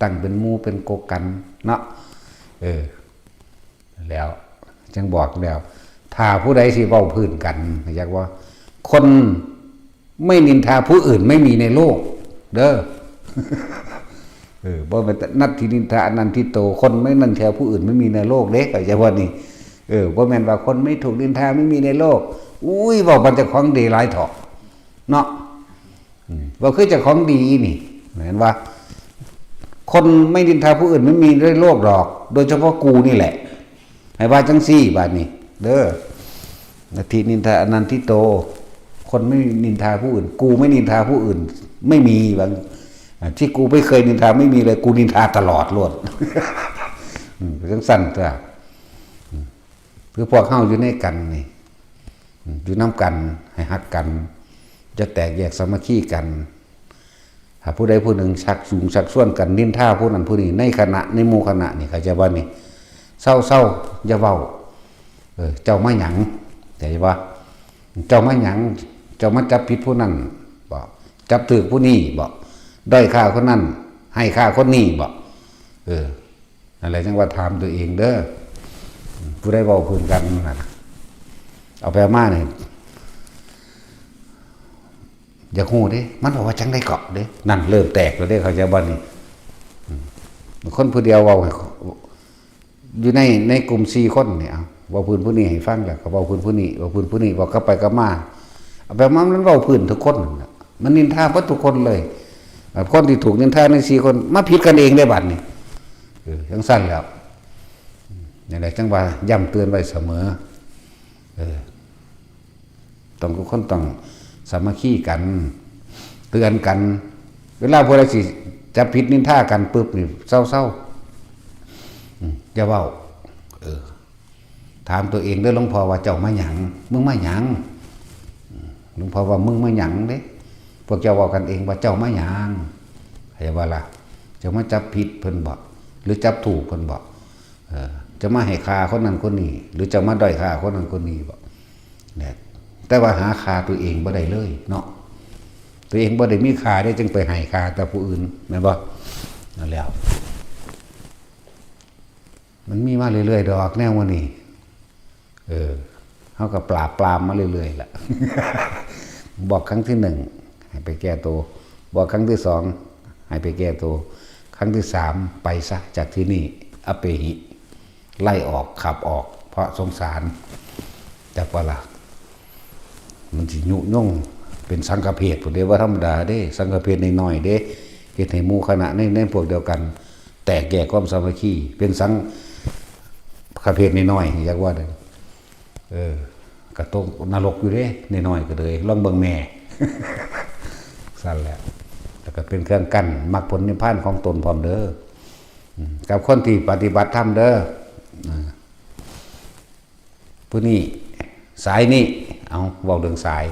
ตั้งเป็นหมู่เป็นโกกันเนาะแล้วจังบอกแล้วถ้าผู้ใดสิเว้าพื้นกันอยากว่าคนไม่นินทาผู้อื่นไม่มีในโลกเด้อบ่แม่นนัตถินินทาอนันทิโตคนไม่นินทาผู้อื่นไม่มีในโลกเด้ก็จะว่านี่บ่แม่นว่าคนไม่ถูกนินทาไม่มีในโลกอุ้ยบอกมันจะของดีหลายเถาะเนาะว่าคือจะของดีนี่เห็นว่าคนไม่นินทาผู้อื่นไม่มีในโลกหรอกโดยเฉพาะกูนี่แหละให้ว่าจังซี่บาดนี้เด้อนัตถินินทาอนันทิโตคนไม่นินทาผู้อื่นกูไม่นินทาผู้อื่นไม่มีบางที่กูไม่เคยนินทาไม่มีเลยกูนินทาตลอดโลดจังสั่นเถอะคือพวกเฮาอยู่ในกันนี่อยู่น้ำกันให้ฮักกันจะแตกแยกสามัคคีกันหากผู้ใดผู้หนึ่งชักสูงชักส่วนกันนินท่าผู้นั้นผู้นี้ในคณะในหมู่คณะนี่เขาจะว่านี่เศร้าอย่าเว้าเจ้ามาหยังแต่ว่าเจ้ามาหยังเจ้ามาจับผิดผู้นั้นบอกจับถือผู้นี้บอกด้อยค่าคนนั้นให้ค่าคนนี้บอกอะไรจังว่าถามตัวเองเด้อผู้ใดเว้าพื้นกันนั่นเอาไปมาเนี่ยอย่าหูเด้มันบอกว่าจังได้เกาะเด้นั่นเริ่มแตกแล้วเด้เขาจะบ้านนี่คนผู้เดียวเว้าอยู่ในกลุ่ม4 คนเนี่ยเว้าพื้นผู้นี้ให้ฟังแล้วก็เว้าพื้นผู้นี้เว้าพื้นผู้นี้เว้ากลับไปกลับมาเอาไปมามันเว้าพื้นทุกคนมันนินทาเบิดทุกคนเลยคนที่ถูกนินทาใน4 คนมาผิดกันเองได้บัดนี้จังสั้นแล้วอย่างไรจังว่าย้ำเตือนไว้เสมอ ต้องทุกคนต้องสามัคคีกันเตือนกันเวลาพวกเราสิจับผิดนินทากันปุ๊บนี่เศร้าอย่าเว้าถามตัวเองเด้อหลวงพ่อว่าเจ้ามาหยังมึงมาหยังหลวงพ่อว่ามึงมาหยังเด้พวกเจ้าเว้ากันเองว่าเจ้ามาหยังใครว่าล่ะจะมาจับผิดเพิ่นบ่หรือจับถูกเพิ่นบ่จะมาให้ค่าคนนั้นคนนี้หรือจะมาด้อยค่าคนนั้นคนนี้บ่เนี่ยแต่ว่าหาค่าตัวเองบ่ได้เลยเนาะตัวเองบ่ได้มีค่าได้จึงไปให้ค่าแต่ผู้อื่นแม่นบ่นั่นแล้วมันมีมาเรื่อยๆดอกแนววันนี้เขาก็ปราบมาเรื่อยๆล่ะ บอกครั้งที่หนึ่งให้ไปแก้ตัวบอกครั้งที่สองให้ไปแก้ตัวครั้งที่สามไปซะจากที่นี่อเปหิไล่ออกขับออกเพราะสงสารแต่ว่าล่ะมันสิยุย่งเป็นสังฆเพศผมเรียกว่าธรรมดาเด้สังฆเพศน้อยๆเด้เฮ็ดให้หมู่คณะในพวกเดียวกันแตกแยกความสามัคคีเป็นสังฆเพศน้อยๆอยากว่าได้กระตกนรกอยู่เด้น้อยๆก็เลยลองเบิ่งแม่ สั่นแหละแล้วก็เป็นเครื่องกั้นมรรคผลนิพพานของตนพร้อมเด้อกับคนที่ปฏิบัติธรรมเด้อผู้นี้สายนี้เอาเว้าเรื่องสาย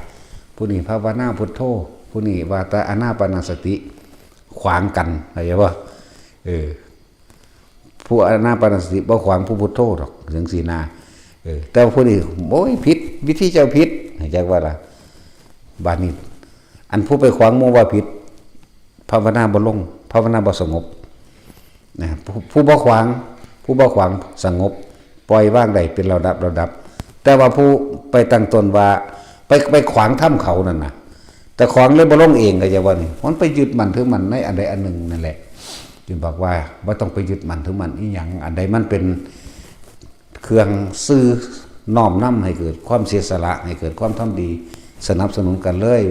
ผู้นี้ภาวนาพุทโธผู้นี้ว่าแต่อานาปานสติขวางกันเข้าใจบ่ผู้อานาปานสติบ่ขวางผู้พุทโธดอกจังซี่นะแต่ผู้นี้โอ้ยผิดวิธีเจ้าผิดเข้าใจว่าล่ะบาดนี้อันผู้ไปขวางหมู่ว่าผิดภาวนาบ่ลงภาวนาบ่สงบนะผู้บ่ขวางสงบปล่อยว่างได้เป็นระดับแต่ว่าผู้ไปตั้งตนว่าไปขวางถ้ำเขานั่นน่ะแต่ขวางเลยบ่ลงเองก็จะว่านี่มันไปยึดมั่นถือมั่นในอันใดอันหนึ่งนั่นแหละจึงบอกว่าบ่ต้องไปยึดมั่นถือมั่นอีหยังอันใดมันเป็นเครื่องซื้อน้อมนำให้เกิดความเสียสละให้เกิดความทำดีสนับสนุนกันเลย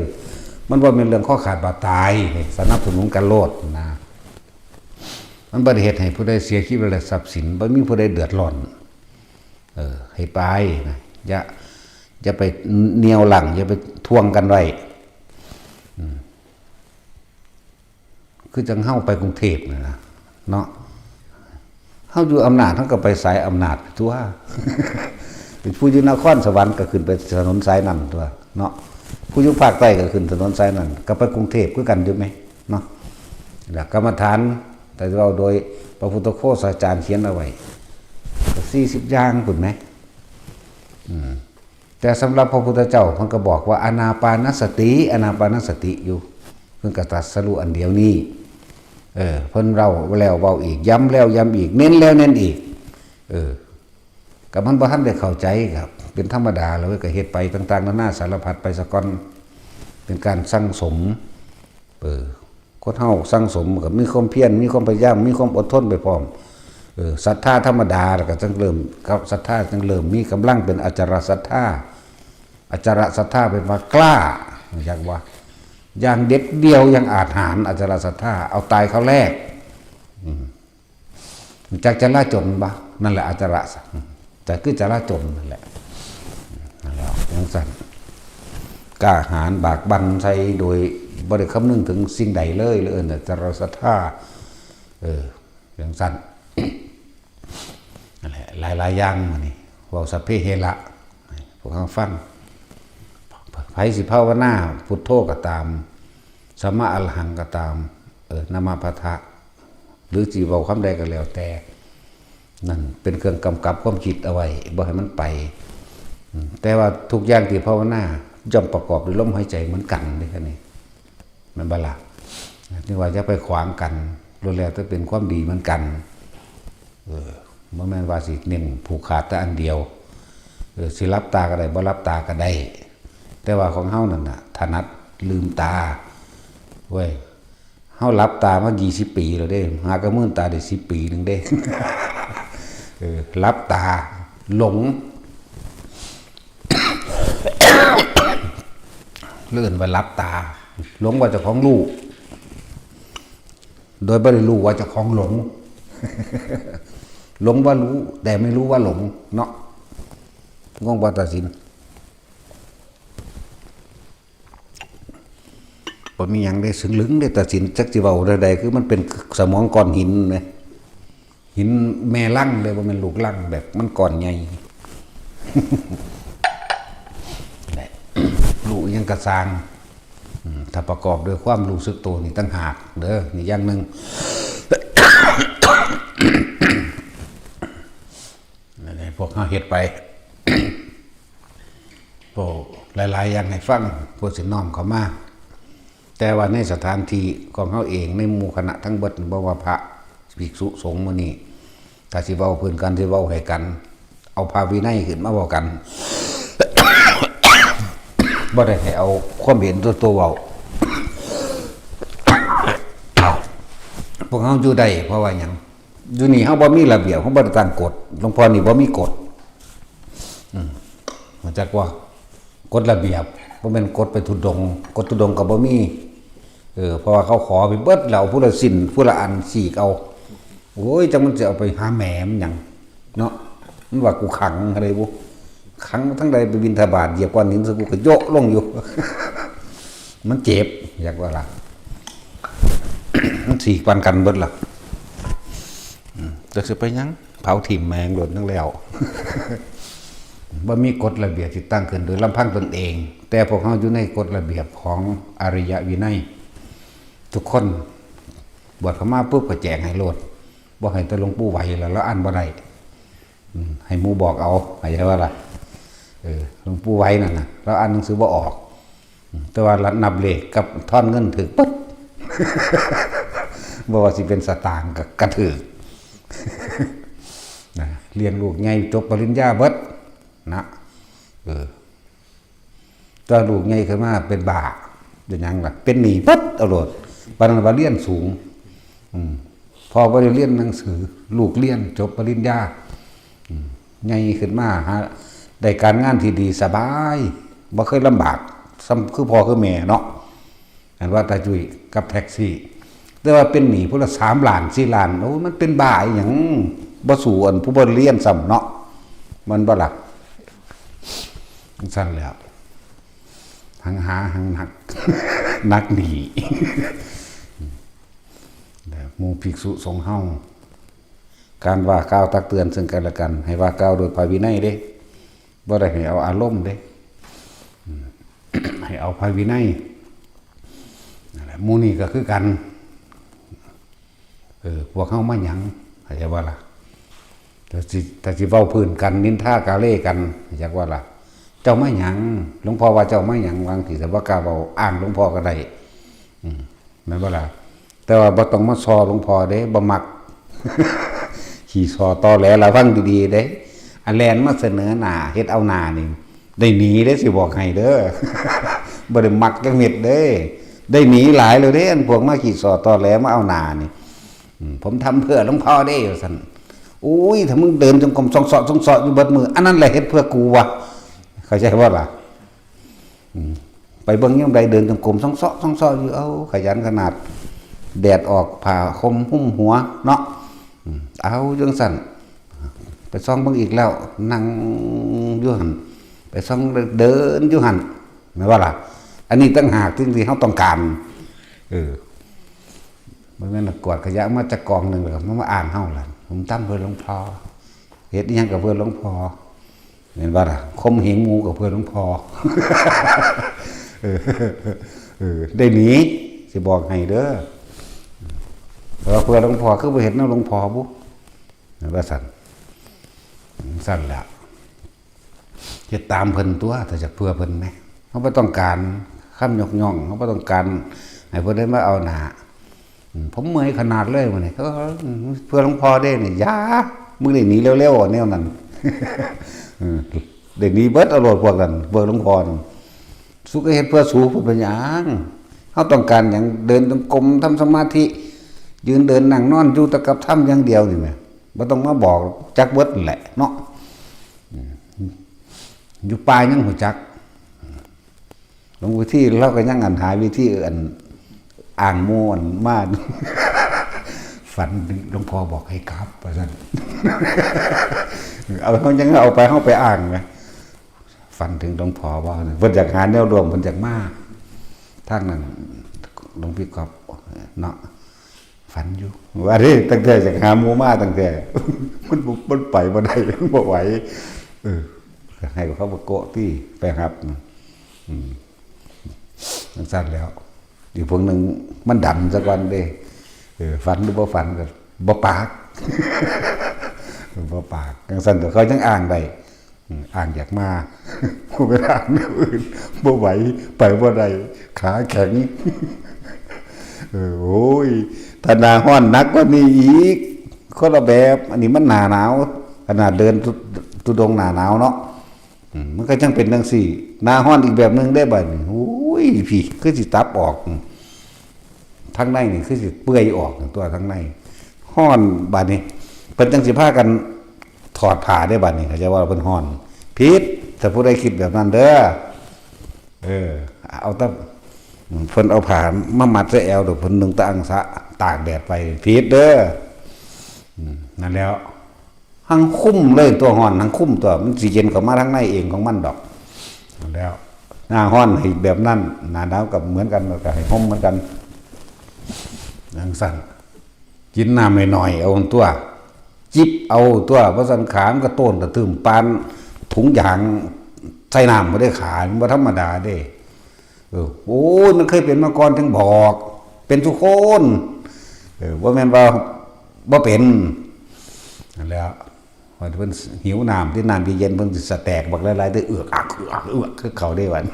มันบ่เป็นเรื่องข้อขาดบาดตายสนับสนุนกันโลดนะมันบ่ได้เฮ็ดให้ผู้ใดเสียชีวิตและทรัพย์สินบ่มีผู้ใดเดือดร้อนให้ไปนะอย่าไปเหนียวหลังอย่าไปทวงกันไว้คือจังเฮาไปกรุงเทพนะเนาะเฮาอยู่อำนาจเฮาก็ไปสายอำนาจทั่ว เป็นผู้อยู่นครสวรรค์ก็ขึ้นไปถนนสายนั้นทั่วเนาะผู้อยู่ภาคใต้ก็ขึ้นถนนสายนั้นก็ไปกรุงเทพคือกันอยู่มั้ยเนาะหลักกรรมฐานแต่เราโดยพระพุทธโฆษาจารย์เขียนเอาไว้40อย่างพุ่นมั้ยแต่สำหรับพระพุทธเจ้าเพิ่นก็บอกว่าอานาปานสติอยู่เพิ่นก็ตรัสรู้อันเดียวนี้เพิ่นเราแล้วเว้าอีกย้ำแล้วย้ำอีกเน้นแล้วเน้นอีกก็มันบ่ทันได้เข้าใจครับเป็นธรรมดาแล้วก็เฮ็ดไปต่างๆนานาสารพัดไปซะก่อนเป็นการสั่งสมคนเฮาสั่งสมก็มีความเพียรมีความพยายามมีความอดทนไปพร้อมศรัทธาธรรมดาแล้วก็จังเริ่มกับศรัทธาจังเริ่มมีกำลังเป็นอจารศรัทธาเป็นว่ากล้าอย่างว่าอย่างเด็ดเดียวยังอาจหารอจารศรัทธาเอาตายเขาแรกจากจะละจนบ่นั่นแหละอจารแต่คือจะละจนนั่นแหละนั่นแหละอย่างสั่นกล้าหาญบากบั่นใช้โดยบ่ได้คำนึงถึงสิ่งใดเลยอจารศรัทธาอย่างสั่นนั่นแหละหลายๆอย่างมานี่เว้าสัพเพเหระพวกเราฟังไผสิภาวนาพุทโธก็ตามสัมมาอรหังก็ตามนามาพะทะหรือสิเว้าคำใดก็แล้วแต่นั่นเป็นเครื่องกำกับความคิดเอาไว้บ่ให้มันไปแต่ว่าทุกอย่างที่ภาวนาย่อมประกอบด้วยลมหายใจเหมือนกันนี่แค่นี้มันบ่ล่ะนี่ว่าจะไปขวางกันล้วนแล้วแต่เป็นความดีเหมือนกันบ่แม่นว่าสิเน้นผูกขาดแต่อันเดียวสิรับตาก็ได้บ่รับตาก็ได้แต่ว่าของเฮานั่นน่ะถนัดลืมตาเว้ยเฮารับตามา20ปีแล้วเด้หากระมื่นตาได้10ปีนึงเด้ รับตาหลง เลื่อนไปรับตาหลงว่าเจ้าของรู้โดยไม่ได้รู้ว่าเจ้าของหลง หลงว่ารู้แต่ไม่รู้ว่าหลงเนาะงงว่าตัดสิน บ่มีหยังได้สึงลึงได้ตัดสินจักสิเว้าใดๆคือมันเป็นสมองก้อนหินนะหินแม่ลังเลยบ่แม่นลูกลังแบบมันก้อนใหญ่ รู้ยังกระซางถ้าประกอบด้วยความรู้สึกตัวนี่ตั้งหากเด้อนี่อย่างหนึ่ง พวกเขาเฮ็ดไป พวกหลายๆอย่างให้ฟังพวกสิน้อมเขามาแต่ว่าในสถานที่ของเขาเองในหมู่คณะทั้งเบิดบ่ว่าพระภิกษุสงฆ์มื้อนี้ถ้าสิเว้าเพิ่นกันสิเว้าให้กัน เอาพระวินัยขึ้นมาเว้ากัน บ่ได้ให้เอาความเห็นตัวเว้า พวกเขาอยู่ได้เพราะว่าหยังอยู่นี่เขาบ่มีระเบียบเขาบ่ได้ตั้งกฎหลวงพ่อนี่บ่มีกฎมาจากว่ากฎระเบียบบ่แม่นกฎไปทุดงกฎทุดงก็บ่มีเพราะว่าเขาขอไปเบิดแล้วผู้ละสิ้นผู้ละอันสีกเอาโอ้ยจังมันจะเอาไปหาแหมมหยังเนาะมันว่ากูขังอะไรบ่ขังทั้งใดไปบิณฑบาตเหยียบก้อนหินซะกูก็โยกลงอยู่ มันเจ็บอยากว่าล่ะ มันสีปันกันเบิดล่ะจะสิไปยังเผาถิ่มแมงหล่นทั้งแล้ว บ่มีกฎระเบียบที่ตั้งขึ้นโดยลำพังตนเอง แต่พวกเขาอยู่ในกฎระเบียบของอริยวินัยทุกคนบวชเข้ามาปุ๊บก็แจกให้โลดบ่ให้แต่หลวงปู่ไหวแล้วอ่านบ่ได้ให้หมู่บอกเอาเข้าใจว่าล่ะหลวงปู่ไหวนั่นน่ะแล้วอ่านหนังสือบ่ออกแต่ว่านับเลขกับท่อนเงินถึกปึ๊ด บ่ว่าสิเป็นสตางค์กับกระถือ นะเรียนลูกใหญ่จบปริญญาเบิดนะตัวลูกใหญ่ขึ้นมาเป็นบ้าเป็นหยังล่ะเป็นหนี้ปั๊ดเอาโลดปานนั้นว่าเรียนสูงพอบ่ได้เรียนหนังสือลูกเรียนจบปริญญาใหญ่ขึ้นมาหาได้การงานที่ดีสบายบ่เคยลำบากซ้ำคือพ่อคือแม่เนาะอันว่าตาจุ้ยกับแท็กซี่แต่ว่าเป็นหนี้พุ่นละ3 ล้าน4 ล้านโอ้มันเป็นบ้าอีหยังบ่สู่อันผู้บ่เรียนซ้ำเนาะมันบ่ล่ะสั่นแล้วหังหาหังหนัก นักหนีหมู่ภิกษุสงฆ์เฮาการว่ากล่าวตักเตือนซึ่งกันและกันให้ว่ากล่าวโดยพระวินัยเด้บ่ได้ให้เอาอารมณ์เด้ ให้เอาพระวินัยนั่นแหละหมู่นี้ก็คือกันพวกเฮามาหยังเข้าใจว่าล่ะแต่สิเว้าพื้นกันนินทากาเล่กันอยากว่าล่ะเจ้ามาหยังหลวงพ่อว่าเจ้ามาหยังวางที่แต่ว่ากล้าเว้าอ้างหลวงพ่อก็ได้แม่นบ่ล่ะแต่ว่าบ่ต้องมาซอหลวงพ่อเด้บ่มัก ขี่ซอตอแหลระวังดีๆเด้อันแลนมาเสนอหน้าเฮ็ดเอาหน้านี่ได้หนีเด้สิบอกให้เด้อ บ่ได้มักจังเม็ดเด้ได้หนีหลายเลยเด้อันพวกมาขี่ซอตอแหลมาเอาหน้านี่ผมทำเพื่อหลวงพ่อเด้ว่าซั่นโอ้ยถ้ามึงเดินจงกรมส่องๆอยู่เบิดมืออันนั้นแหละเฮ็ดเพื่อกูวะเข้าใจว่าล่ะไปเบิ่งยามใดเดินจงกรมส่องๆอยู่เอาขยันขนาดแดดออกผ่าคมหุ้มหัวเนาะเอาจังซั่นไปส่องเบิ่งอีกแล้วนั่งอยู่หั่นไปส่องเดินอยู่หั่นแม่นว่าล่ะอันนี้ต่างหากที่เฮาต้องการบ่แม่นกวาดขยะมาจากกองนึงแล้วมาอ่านเฮาล่ะผมตั้งเพื่อหลวงพ่อเฮ็ดอีหยังกับเพื่อหลวงพ่อเห็นว่าล่ะคมเหงหมูกับเพื่อหลวงพ่อ ได้หนีสิบอกให้เด้อเพื่อหลวงพ่อคือบ่เฮ็ดนำหลวงพ่อบุว่าสั่นแหละเฮ็ดตามเพิ่นตัวถ้าจะเพื่อเพิ่นแหมเฮาบ่ต้องการคำยกย่องเฮาบ่ต้องการให้เพิ่นได้มาเอาหน้าผมเมื่อยขนาดเลยมื้อนี้เพื่อหลวงพ่อเด้นี่ยามึงได้หนีเร็วๆแนวนั้น ได้หนีเบิดเอาโลดพวกนั้นเพื่อหลวงพ่อนั่นสุก็เฮ็ดเพื่อสู่เพื่อเป็นหยังเฮาต้องการหยังเดินจงกรมทำสมาธิยืนเดินนั่งนอนอยู่แต่กับทำอย่างเดียวนี่แหมบ่ต้องมาบอกจักเบิดแหละเนาะอยู่ป่ายังหูจักหลวงวิธีเราก็ยังหาวิธีอ่างม่วนมา ฝันหลวงพ่อบอกให้กลับว่าซั่น เอาเฮายังเอาไปเฮาไปอ่างนะฝันถึงหลวงพ่อว่าเพิ่นอยากหาแนวรวมเพิ่นอยากมาทางนั้น หลวงพี่กอบเนาะฝันอยู่ว่าเด้ตั้งแต่จากหาหมูมาตั้งแต่มันไปบ่ได้บ่ไหวให้เขามาโกะที่ไปครับมันสั้นแล้วอีกพวกหนึ่งมันดำสักวันเด้ฝันหรือบ่ฝันก็บ่ปากบ่ปากจังซั่นแต่เขาจังอ่างได้อ่างอยากมาบ่ไปอ่างแนวอื่นบ่ไหวไปบ่ได้ขาแข็งโอ้ยถ้าหน้าร้อนหนักกว่านี้อีกคนละแบบอันนี้มันหน้าหนาวขนาดเดินตุดงหน้าหนาวเนาะมันก็จังเป็นจังซี่หน้าร้อนอีกแบบนึงได้บัดนี้โอ้ยพี่คือสิตับออกทั้งในนี่คือสิเปื่อยออกตัวทั้งในร้อนบัดนี้เพิ่นจังสิพากันถอดผ้าได้บัดนี้เขาจะว่าเพิ่นร้อนผิดถ้าผู้ใดคิดแบบนั้นเด้อเอาแต่เพิ่นเอาผ้ามามัดใส่แอวเดี๋ยวเพิ่นนึงตะอังสะตากแดดไปผิดเด้อนั่นแล้วทั้งคุ้มเลยตัวร้อนทั้งคุ้มตัวมันสิเย็นเข้ามาทั้งในเองของมันดอกนั่นแล้วหน้าร้อนให้แบบนั้นหน้าหนาวก็เหมือนกันก็ให้ห่มเหมือนกันจังซั่นกินน้ำหน่อยๆเอาตัวจิบเอาตัวเพราะสันขามก็ต้นกระตึมปานถุงยางใส่น้ำบ่ได้ขายบ่ธรรมดาเด้โอ้ยมันเคยเป็นมาก่อนถึงบอกเป็นทุกคนว่าแม่นว่าบ่เป็นนั่นแหล้วพอเพิ่นหิวน้ำที่น้ำเย็นเพิ่นสิสแตกบักหลายๆได้เอือกคือเขาได้วัน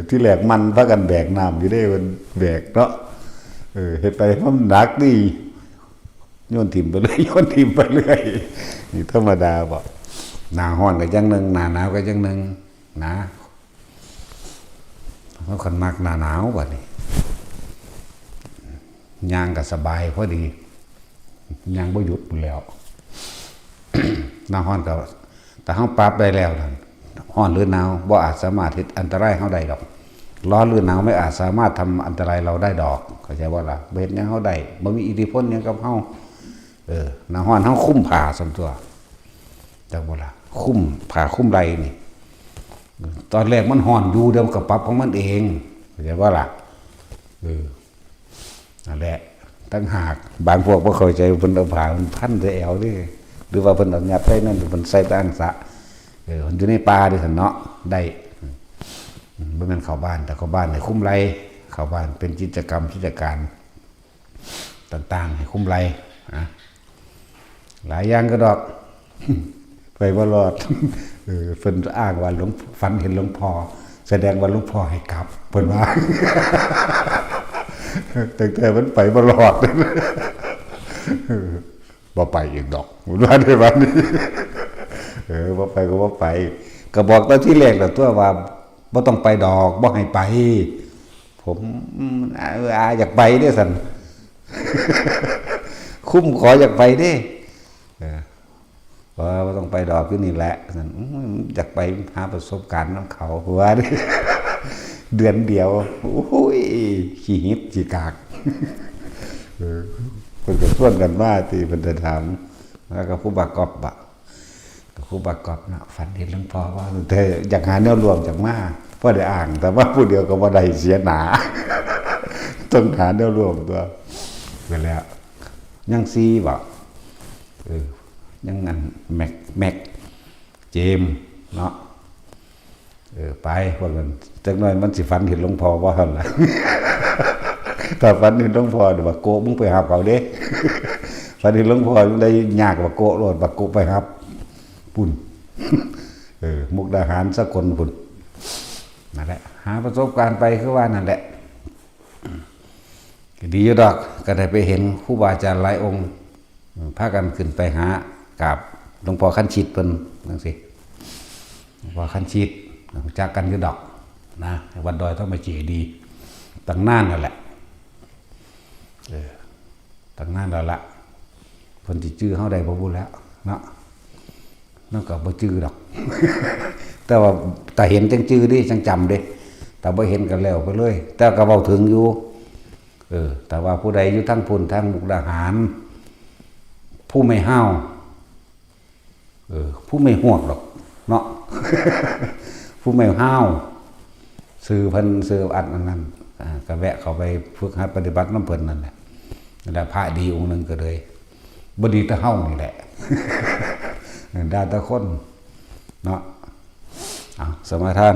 ที่แรกมันพากันแบกน้ำอยู่ได้มันแบกเนาะเฮ็ดไปมันหนักนี่โยนถิ่มไปเรื่อยนี่ธรรมดาบ่หน้าร้อนก็จังนึงหน้าหนาวก็จังนึงนะเพราะคนมักหน้าหนาวบัดนี้ย่างก็สบายพอดีย่างบ่หยุดอยู่แล้ว หน้าร้อนก็แต่เฮาปรับได้แล้วนั่นร้อนหรือหนาวบ่อาจสามารถเฮ็ดอันตรายเฮาได้ดอกร้อนหรือหนาวไม่อาจสามารถทำอันตรายเราได้ดอกเข้าใจว่าล่ะเฮ็ดหยังเฮาได้บ่มีอิทธิพลหยังกับเฮาหน้าร้อนเฮาคุ้มผ้าซั่นตัวจังบ่ล่ะคุ้มผ้าคุ้มไรนี่ตอนแรกมันร้อนอยู่เดี๋ยวก็ปรับของมันเองเข้าใจว่าล่ะนั่นแหละตั้งหากบางพวกบ่เข้าใจเพิ่นเอาผ้ามันพันใส่แอวนี่หรือว่าเพิ่นเอายัดใส่นั่นหรือเพิ่นใส่ตะอังสะมันอยู่ในป่าดิซั่นเนาะได้บ่แม่นเข้าบ้านแต่เข้าบ้านให้คุ้มไรเข้าบ้านเป็นกิจการต่างๆให้คุ้มไรหลายอย่างก็ดอกไปบ่รอดเพิ่นอ้างว่าหลวงฝันเห็นหลวงพ่อแสดงว่าหลวงพ่อให้กลับเพิ่นว่าแต่มันไปบ่รอดบ่ไปอีกดอกว่าได้บัดนี้บ่ไปก็บ่ไปก็บอกตอนที่แรกแล้วตัวว่าบ่ต้องไปดอกบ่ให้ไปผมอยากไปเด้อซั่นคุ้มขออยากไปเด้ว่าต้องไปดอกอยู่นี่แหละซั่นอยากไปหาประสบการณ์นำเขาว่าเด้เดือนเดียวโอ้ยขี้หิบขี้กากเพิ่นก็ชวนกันมาที่เพิ่นจะถามแล้วก็ผู้บักกอบครูบักกอบนะฝันเห็นหลวงพ่อว่าแต่อยากหาแนวรวมจากมาเพราะได้อ่างแต่ว่าผู้เดียวก็บ่ได้เสียหนาต้องหาแนวรวมตัวไปแล้วยังซีบ่ยังงั้นแม็กเจมเนาะไปพวกนั้นจักหน่อยมันสิฝันเห็นหลวงพ่อบ่หั่นล่ะถ้าฝันเห็นหลวงพ่อเดี๋ยวบักโกมึงไปหาเขาเด้ฝันเห็นหลวงพ่อได้ยากบักโกโลดบักโกไปครับปุ่นมุกดาหารสกลปุ่นนั่นแหละหาประสบการณ์ไปคือว่านั่นแหละดีอยู่ดอกก็ได้ไปเห็นครูบาอาจารย์หลายองค์พากันขึ้นไปหากราบหลวงพ่อคันชิดเพิ่นจังซี่หลวงพ่อคันชิดจากกันอยู่ดอกนะวัดดอยต้องมาเจดีตั้งนานนั่นแหละตั้งนานแล้วละเพิ่นสิชื่อเฮาได้บ่รู้แล้วเนาะนั่นก็บ่จื้อดอก แต่ว่าแต่เห็นจังจื้อดิจังจำเด้แต่บ่เห็นกันแล้วไปเลยแต่ก็เว้าถึงอยู่แต่ว่าผู้ใดอยู่ทั้งพุ่นทั้งมุกดาหารผู้ไม่ห้าวผู้ไม่หวกหรอกเนาะ ผู้ไม่ห้าวซื้อเพิ่นซื้ออัดนั้น ก็แวะเข้าไปฝึกหัดปฏิบัติน้ำเพิ่นนั่นแหละแล้วพระดีองค์หนึ่งก็เลยบ่ดีแต่เฮานี่แหละด่าแต่คนเนาะเอาสมาทาน